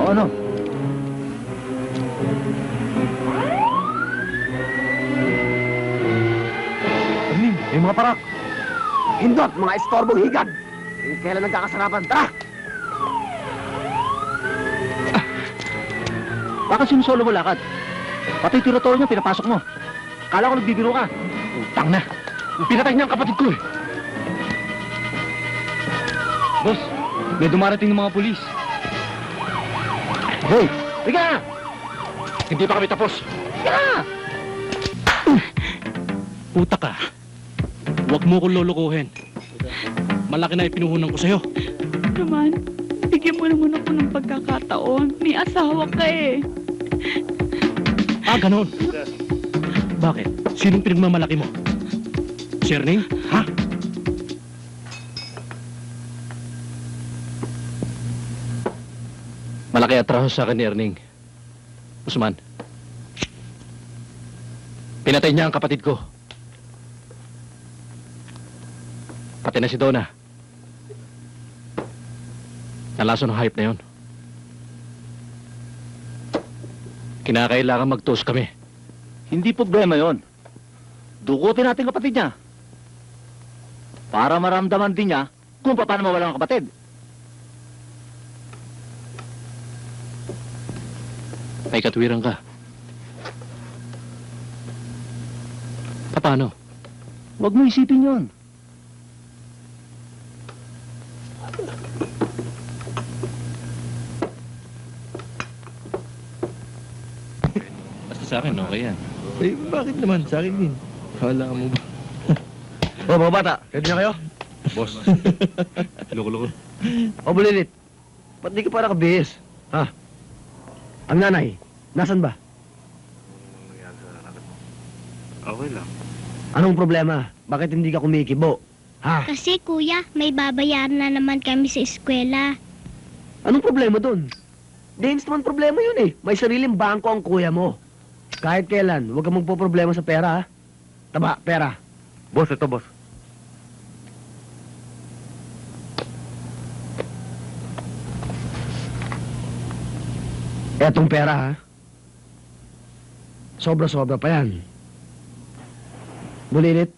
Ano? Erning, may mga parak. Hindot, mga estorbong higad. Kailan nagkakasarapan? Tara! Bakit sinusolo mo lakad? Pati tirotoro niya pinapasok mo. Kala ko nagbibiro ka. utang na. Pinatay niya ang kapatid ko eh. Boss, may dumarating ng mga pulis. Hoy! Higa na! Hindi pa kami tapos. Higa na! Puta ka. Huwag mo kong lulukuhin. Malaki na ipinuhunan ko sa'yo. Naman, bigyan mo naman ako ng pagkakataon. May asawa ka eh. Ah, ganon. Bakit? Sinong pinagmamalaki mo? Si Erning? Ha? Malaki atraso sa akin ni Erning. Usman. Pinatay niya ang kapatid ko. Pati na si Donna. Nalaso ng hype na yon. Kinakailangan mag-toast kami. Hindi problema yon. dukutin natin kapatid niya. Para maramdaman din niya kung paano mawala ng kapatid. May katuwiran ka. Paano? Huwag mo isipin yon. Basta sa akin, okay yan. Eh, bakit naman? Sa akin din. Kala mo ba? O, mga bata, ready na kayo? Boss. Loko-loko. O, Bulilit, ba't di ka pa nakabihis? Ha? Ang nanay, nasan ba? Okay lang. Anong problema? Bakit hindi ka kumikibo? Ha? Kasi kuya, may babayaran na naman kami sa eskwela. Anong problema dun? Dance naman problema yun eh. May sariling bangko ang kuya mo. Kahit kailan, huwag kang magpo-problema sa pera ha. Taba, pera. Boss, ito boss. Etong pera ha. Sobra-sobra pa yan. Bulilit,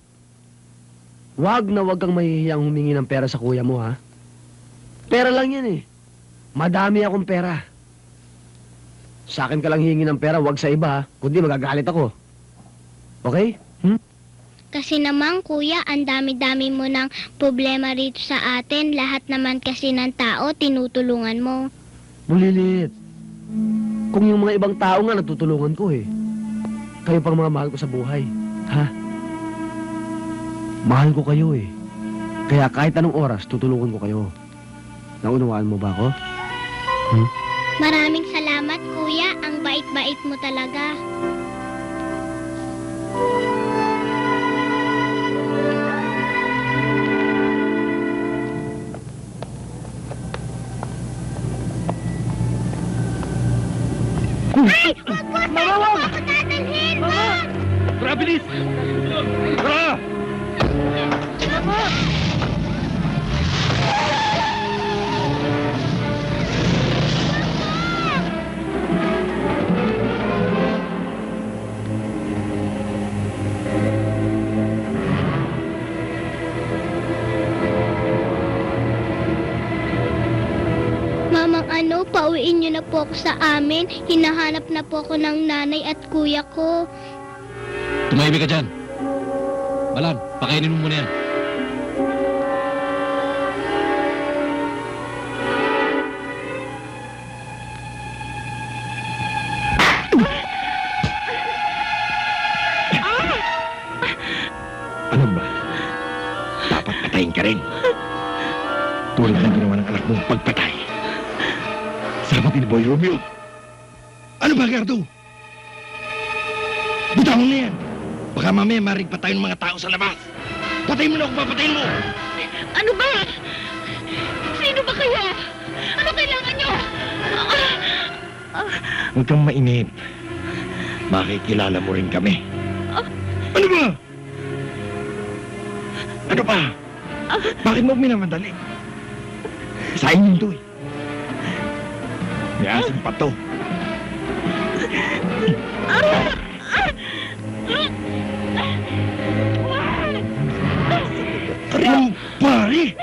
wag na wag kang mahihiyang humingi ng pera sa kuya mo ha. Pera lang yan eh. Madami akong pera. Sa akin ka lang hihingi ng pera, wag sa iba ha. Kundi magagalit ako. Okay? Kasi naman kuya, ang dami-dami mo ng problema rito sa atin. Lahat naman kasi ng tao, tinutulungan mo. Bulilit. Kung yung mga ibang tao nga natutulungan ko eh. Kayo pang mga mahal ko sa buhay. Ha? Mahal ko kayo eh. Kaya kahit anong oras, tutulungan ko kayo. Naunawaan mo ba ako? Maraming salamat kuya, ang bait-bait mo talaga. Ay! Wag! Mama, wag! Ako dadalhin! Mama! Tara, bilis! Tara! Mamang ano, pauwiin niyo na po ako sa amin. Hinahanap na po ako ng nanay at kuya ko. Tumahimik ka dyan. Malan, pakainin mo muna yan. Ano ba? Dapat patayin ka rin. Tulad ng ginawa ng anak mong pagpatay. Sama ni Boy Romeo. Ano ba, Gerdo? Bitawan mo na yan. Baka mamaya marig pa tayo ng mga tao sa labas. Patayin mo na kung papatayin mo. Ano ba? Sino ba kaya? Ano kailangan nyo? Huwag kang mainip. Makikilala mo rin kami. Ano ba? Ano pa? Bakit mo minamadali? Sa inyo to eh. May asim pa to. Ano, pare?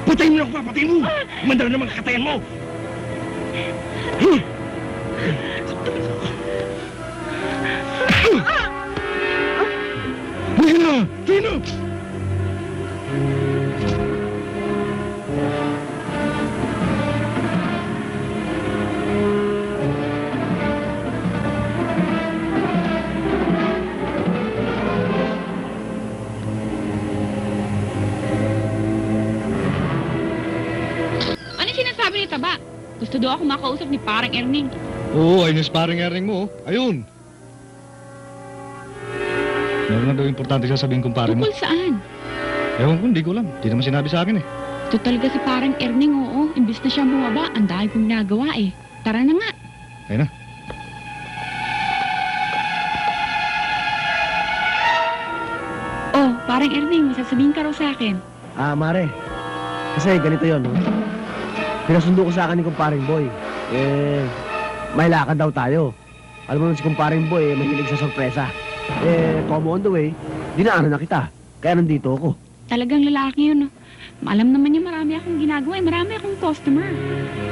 Patayin mo na kung papatayin mo. Mandala naman kakatayan mo. Sino? Sino? Ano sinasabi ni Taba? Gusto daw ako makausap ni parang Erning. Oo, ayun yung sparring airing mo. Ayun. Meron na daw importante sasabihin kong pare mo. Tungkol saan? Ewan ko, hindi ko alam. Hindi naman sinabi sa akin eh. Ito talaga si parang Erning, oo. Imbis na siya bumaba, ang dahil kong nagawa eh. Tara na nga. Ayun na. Oh, parang Erning, may sasabihin ka raw sa akin. Ah, Mare. Kasi ganito yon, no? Pinasundo ko sa akin ni kumparing Boy. May lakad daw tayo. Alam mo naman si kumparing Boy, mahilig sa sorpresa. Como on the way, dinaanan na kita. Kaya nandito ako. Talagang lalaki yun. No? Alam naman niya marami akong ginagawa. Marami akong customer.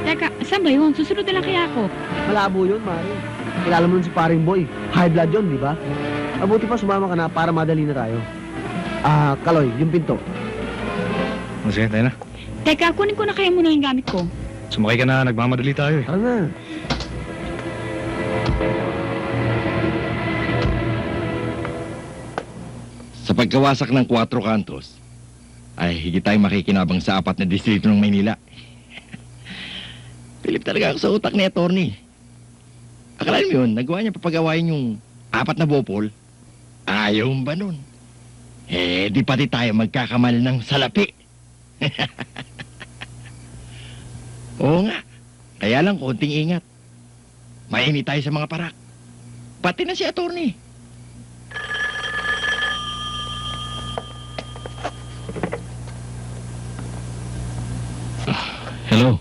Teka, saan ba yun? Susunod na lang kaya ako. Malabo yun, Mari. Kilala mo nun si paring boy. High blood yun, di ba? Mabuti pa sumama ka na para madali na tayo. Kaloy, yung pinto. Sige, tayo na. Teka, kunin ko na kaya muna yung gamit ko. Sumakay ka na, nagmamadali tayo eh. Tara na. Sa pagkawasak ng 4 kantos, ay higit tayong makikinabang sa 4 na distrito ng Maynila. Pilip talaga ako sa utak ni attorney. Akalain mo yun, nagawa niya papagawain yung 4 na bopol. Ayaw ba nun? Di pati tayo magkakamal ng salapi. Oo nga, kaya lang konting ingat. Mainit tayo sa mga parak. Pati na si attorney. Hello?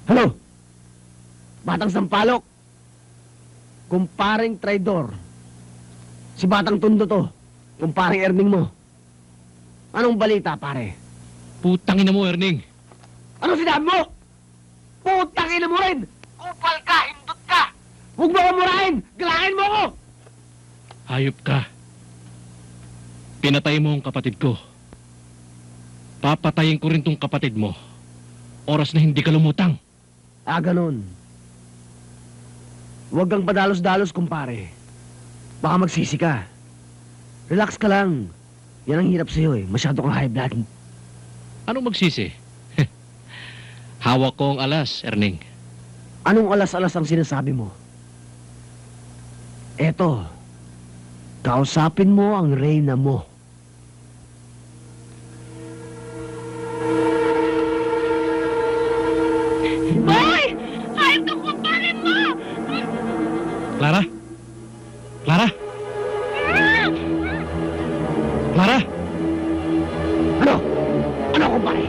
Hello? Batang Sampalok. Kumparing traidor. Si Batang Tundo to. Kumparing Erning mo. Anong balita, pare? Putangin na mo, Erning. Anong sinabi mo? Putangin mo rin! Kupal ka! Hindot ka! Huwag mo kamurahin! Galangin mo ako! Hayop ka. Pinatay mo ang kapatid ko. Papatayin ko rin tong kapatid mo. Oras na hindi ka lumutang. Ganun. Huwag kang padalos-dalos, kumpare. Baka magsisi ka. Relax ka lang. Yan ang hirap sa'yo eh. Masyado kang high blood. Anong magsisi? Hawak ko ang alas, Erning. Anong alas-alas ang sinasabi mo? Eto. Kausapin mo ang reyna mo. Boy! Hayop ka kumpare mo! Clara? Clara? Clara? Ano? Ano, kumpare?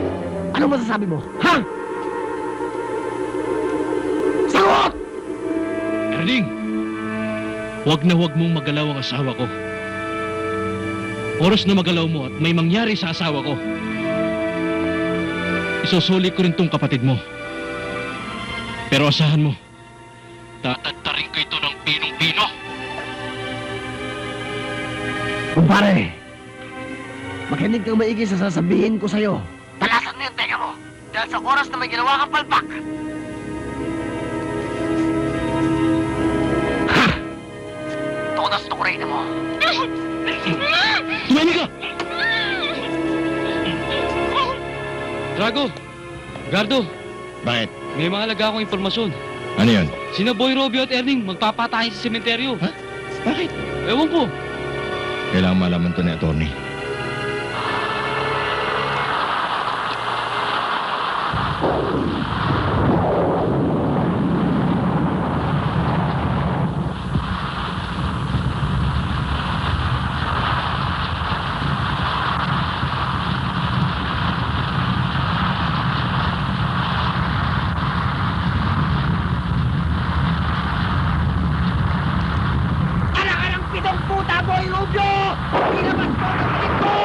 Anong masasabi mo? Ha? Sagot! Erning! Huwag na huwag mong magalaw ang asawa ko. Oras na magalaw mo at may mangyari sa asawa ko. Isusuli ko rin tong kapatid mo. Pero asahan mo, tatagtarin ko ito ng pinong-pino. Kumpare, makinig kang maigi sa sasabihin ko sa'yo. Talasan mo yung tenga mo dahil sa oras na may ginawa kang palpak. Ha! Todas to kuray na mo. Tumahimik ka! Drago! Gardo! Bakit? May mga alaga akong impormasyon. Ano yun? Sina Boy Robio at Erning magpapatayin sa sementeryo. Ha? Bakit? Ewan ko. Kailangan malaman to ni attorney. Anak-anak pitong puta, Boy Rubio! Pinabas ko ang kapatid ko!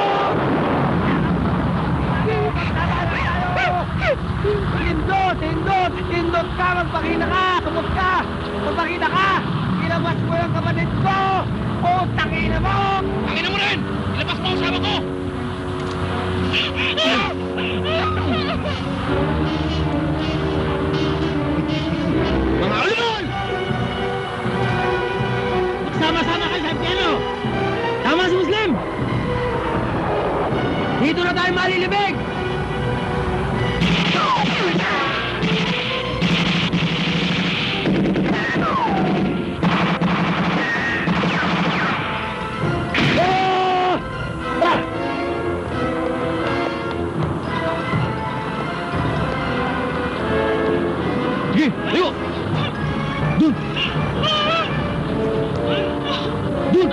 Tindot! Tindot! Tindot ka! Magpakita ka! Tumot ka! Magpakita ka! Pinabas mo yung kapatid ko! Utangin mo! Tangina mo rin! Ilabas mo ang asawa ko! Mga ulol! Magsama-sama kayo sa piano! Tama si Muslim! Dito na tayo malilibig! Oh! Ah! Sige, tayo! Doon! Doon!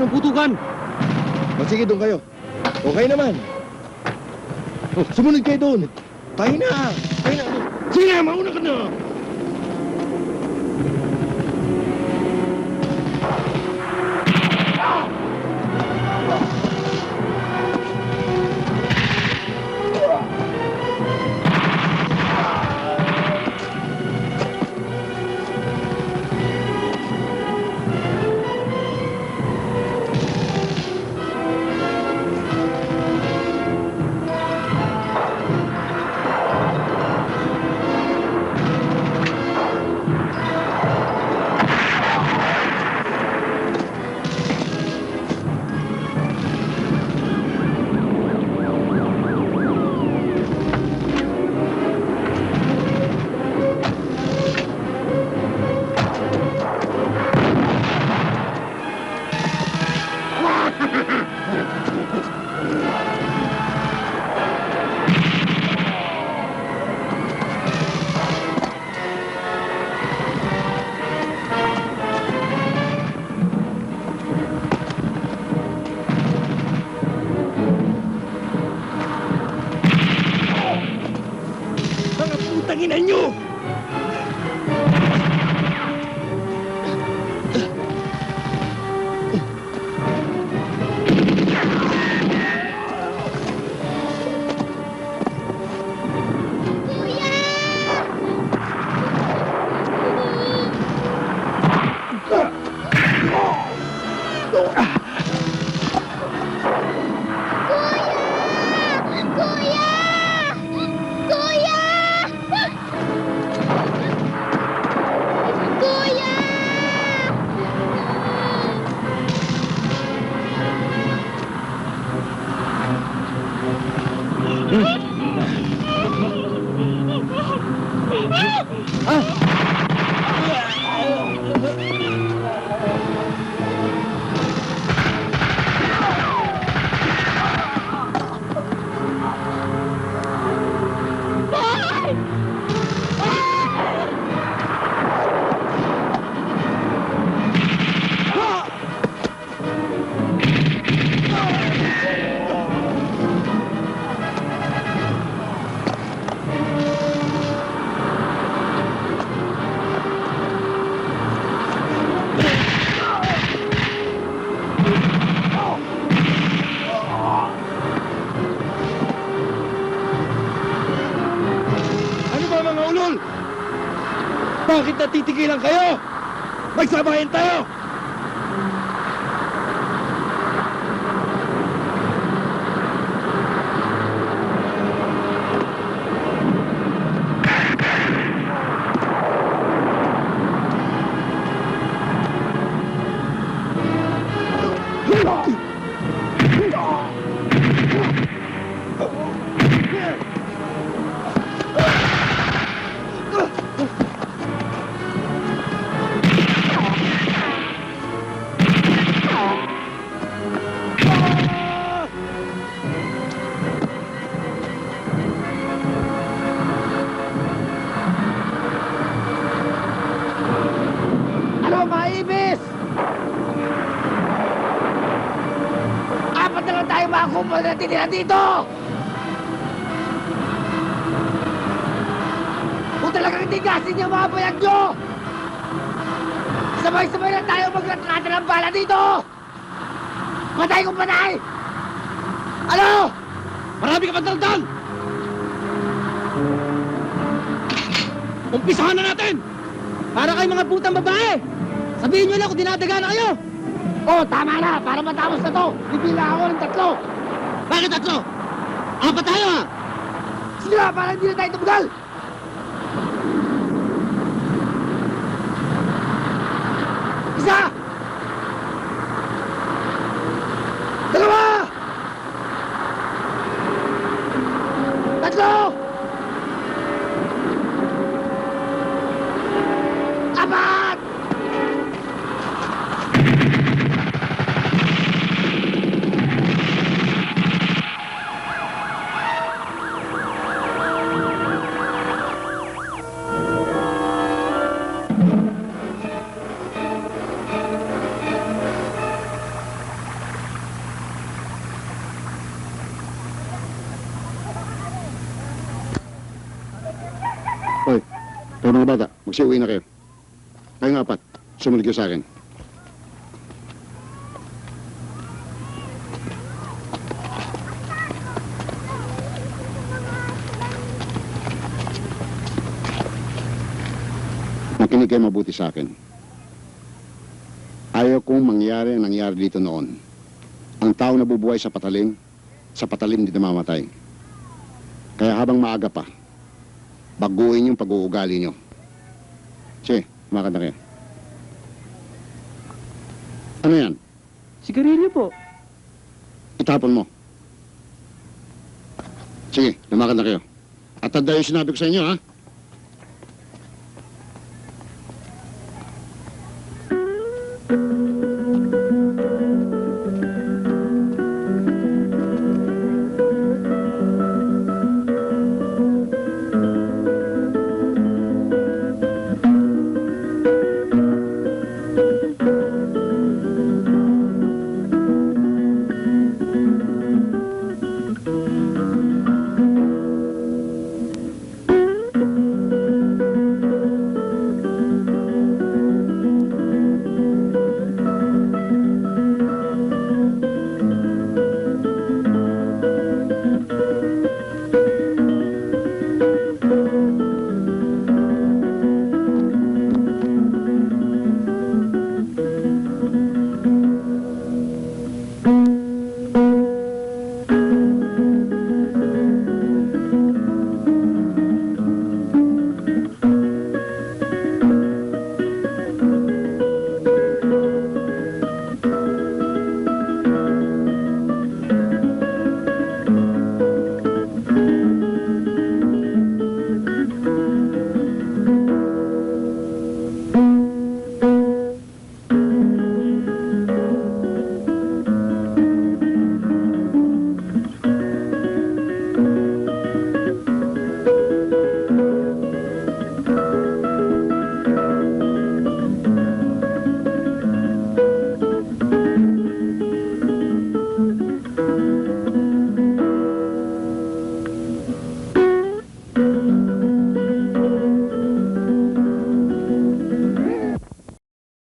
ng putukan. O sige, doon kayo. Okay naman. Oh, sumunod kayo doon. Tayo na. Tayo na. Sige na, mauna ka na. Mga putang ina nyo! Ano ba mga ulol? Bakit natitigilan kayo? Magsabayan tayo! Ano, maibis? Apat na lang tayo mga kumpal na tinira dito! Kung talagang tigasin yung mga bayag nyo! Sabay-sabay na tayo maglatrata ng bala dito! Patay kung patay! Ano? Marami ka pagdaldal! Umpisahan na natin! Para kayo mga putang babae! Sabihin nyo lang kung dinadaga na kayo! Oh, tama na! Para matapos na to! Bibila ako ng 3! Bakit 3? 4 tayo ha! Sige na! Para hindi na tayo tumagal! Isa! 2! 3! 4! Mga bata, magsiuwi na kayo. Kayong apat, sumunod kayo sa akin. Makinig kayo mabuti sa akin. Ayaw kong mangyari ang nangyari dito noon. Ang tao na bubuhay sa patalim din namamatay. Kaya habang maaga pa, baguhin yung pag-uugali nyo. Sige, kumakad na kayo. Ano yan? Sigarilyo po. Itapon mo. Sige, lumakad na kayo. At tanda yung sinabi ko sa inyo, ha?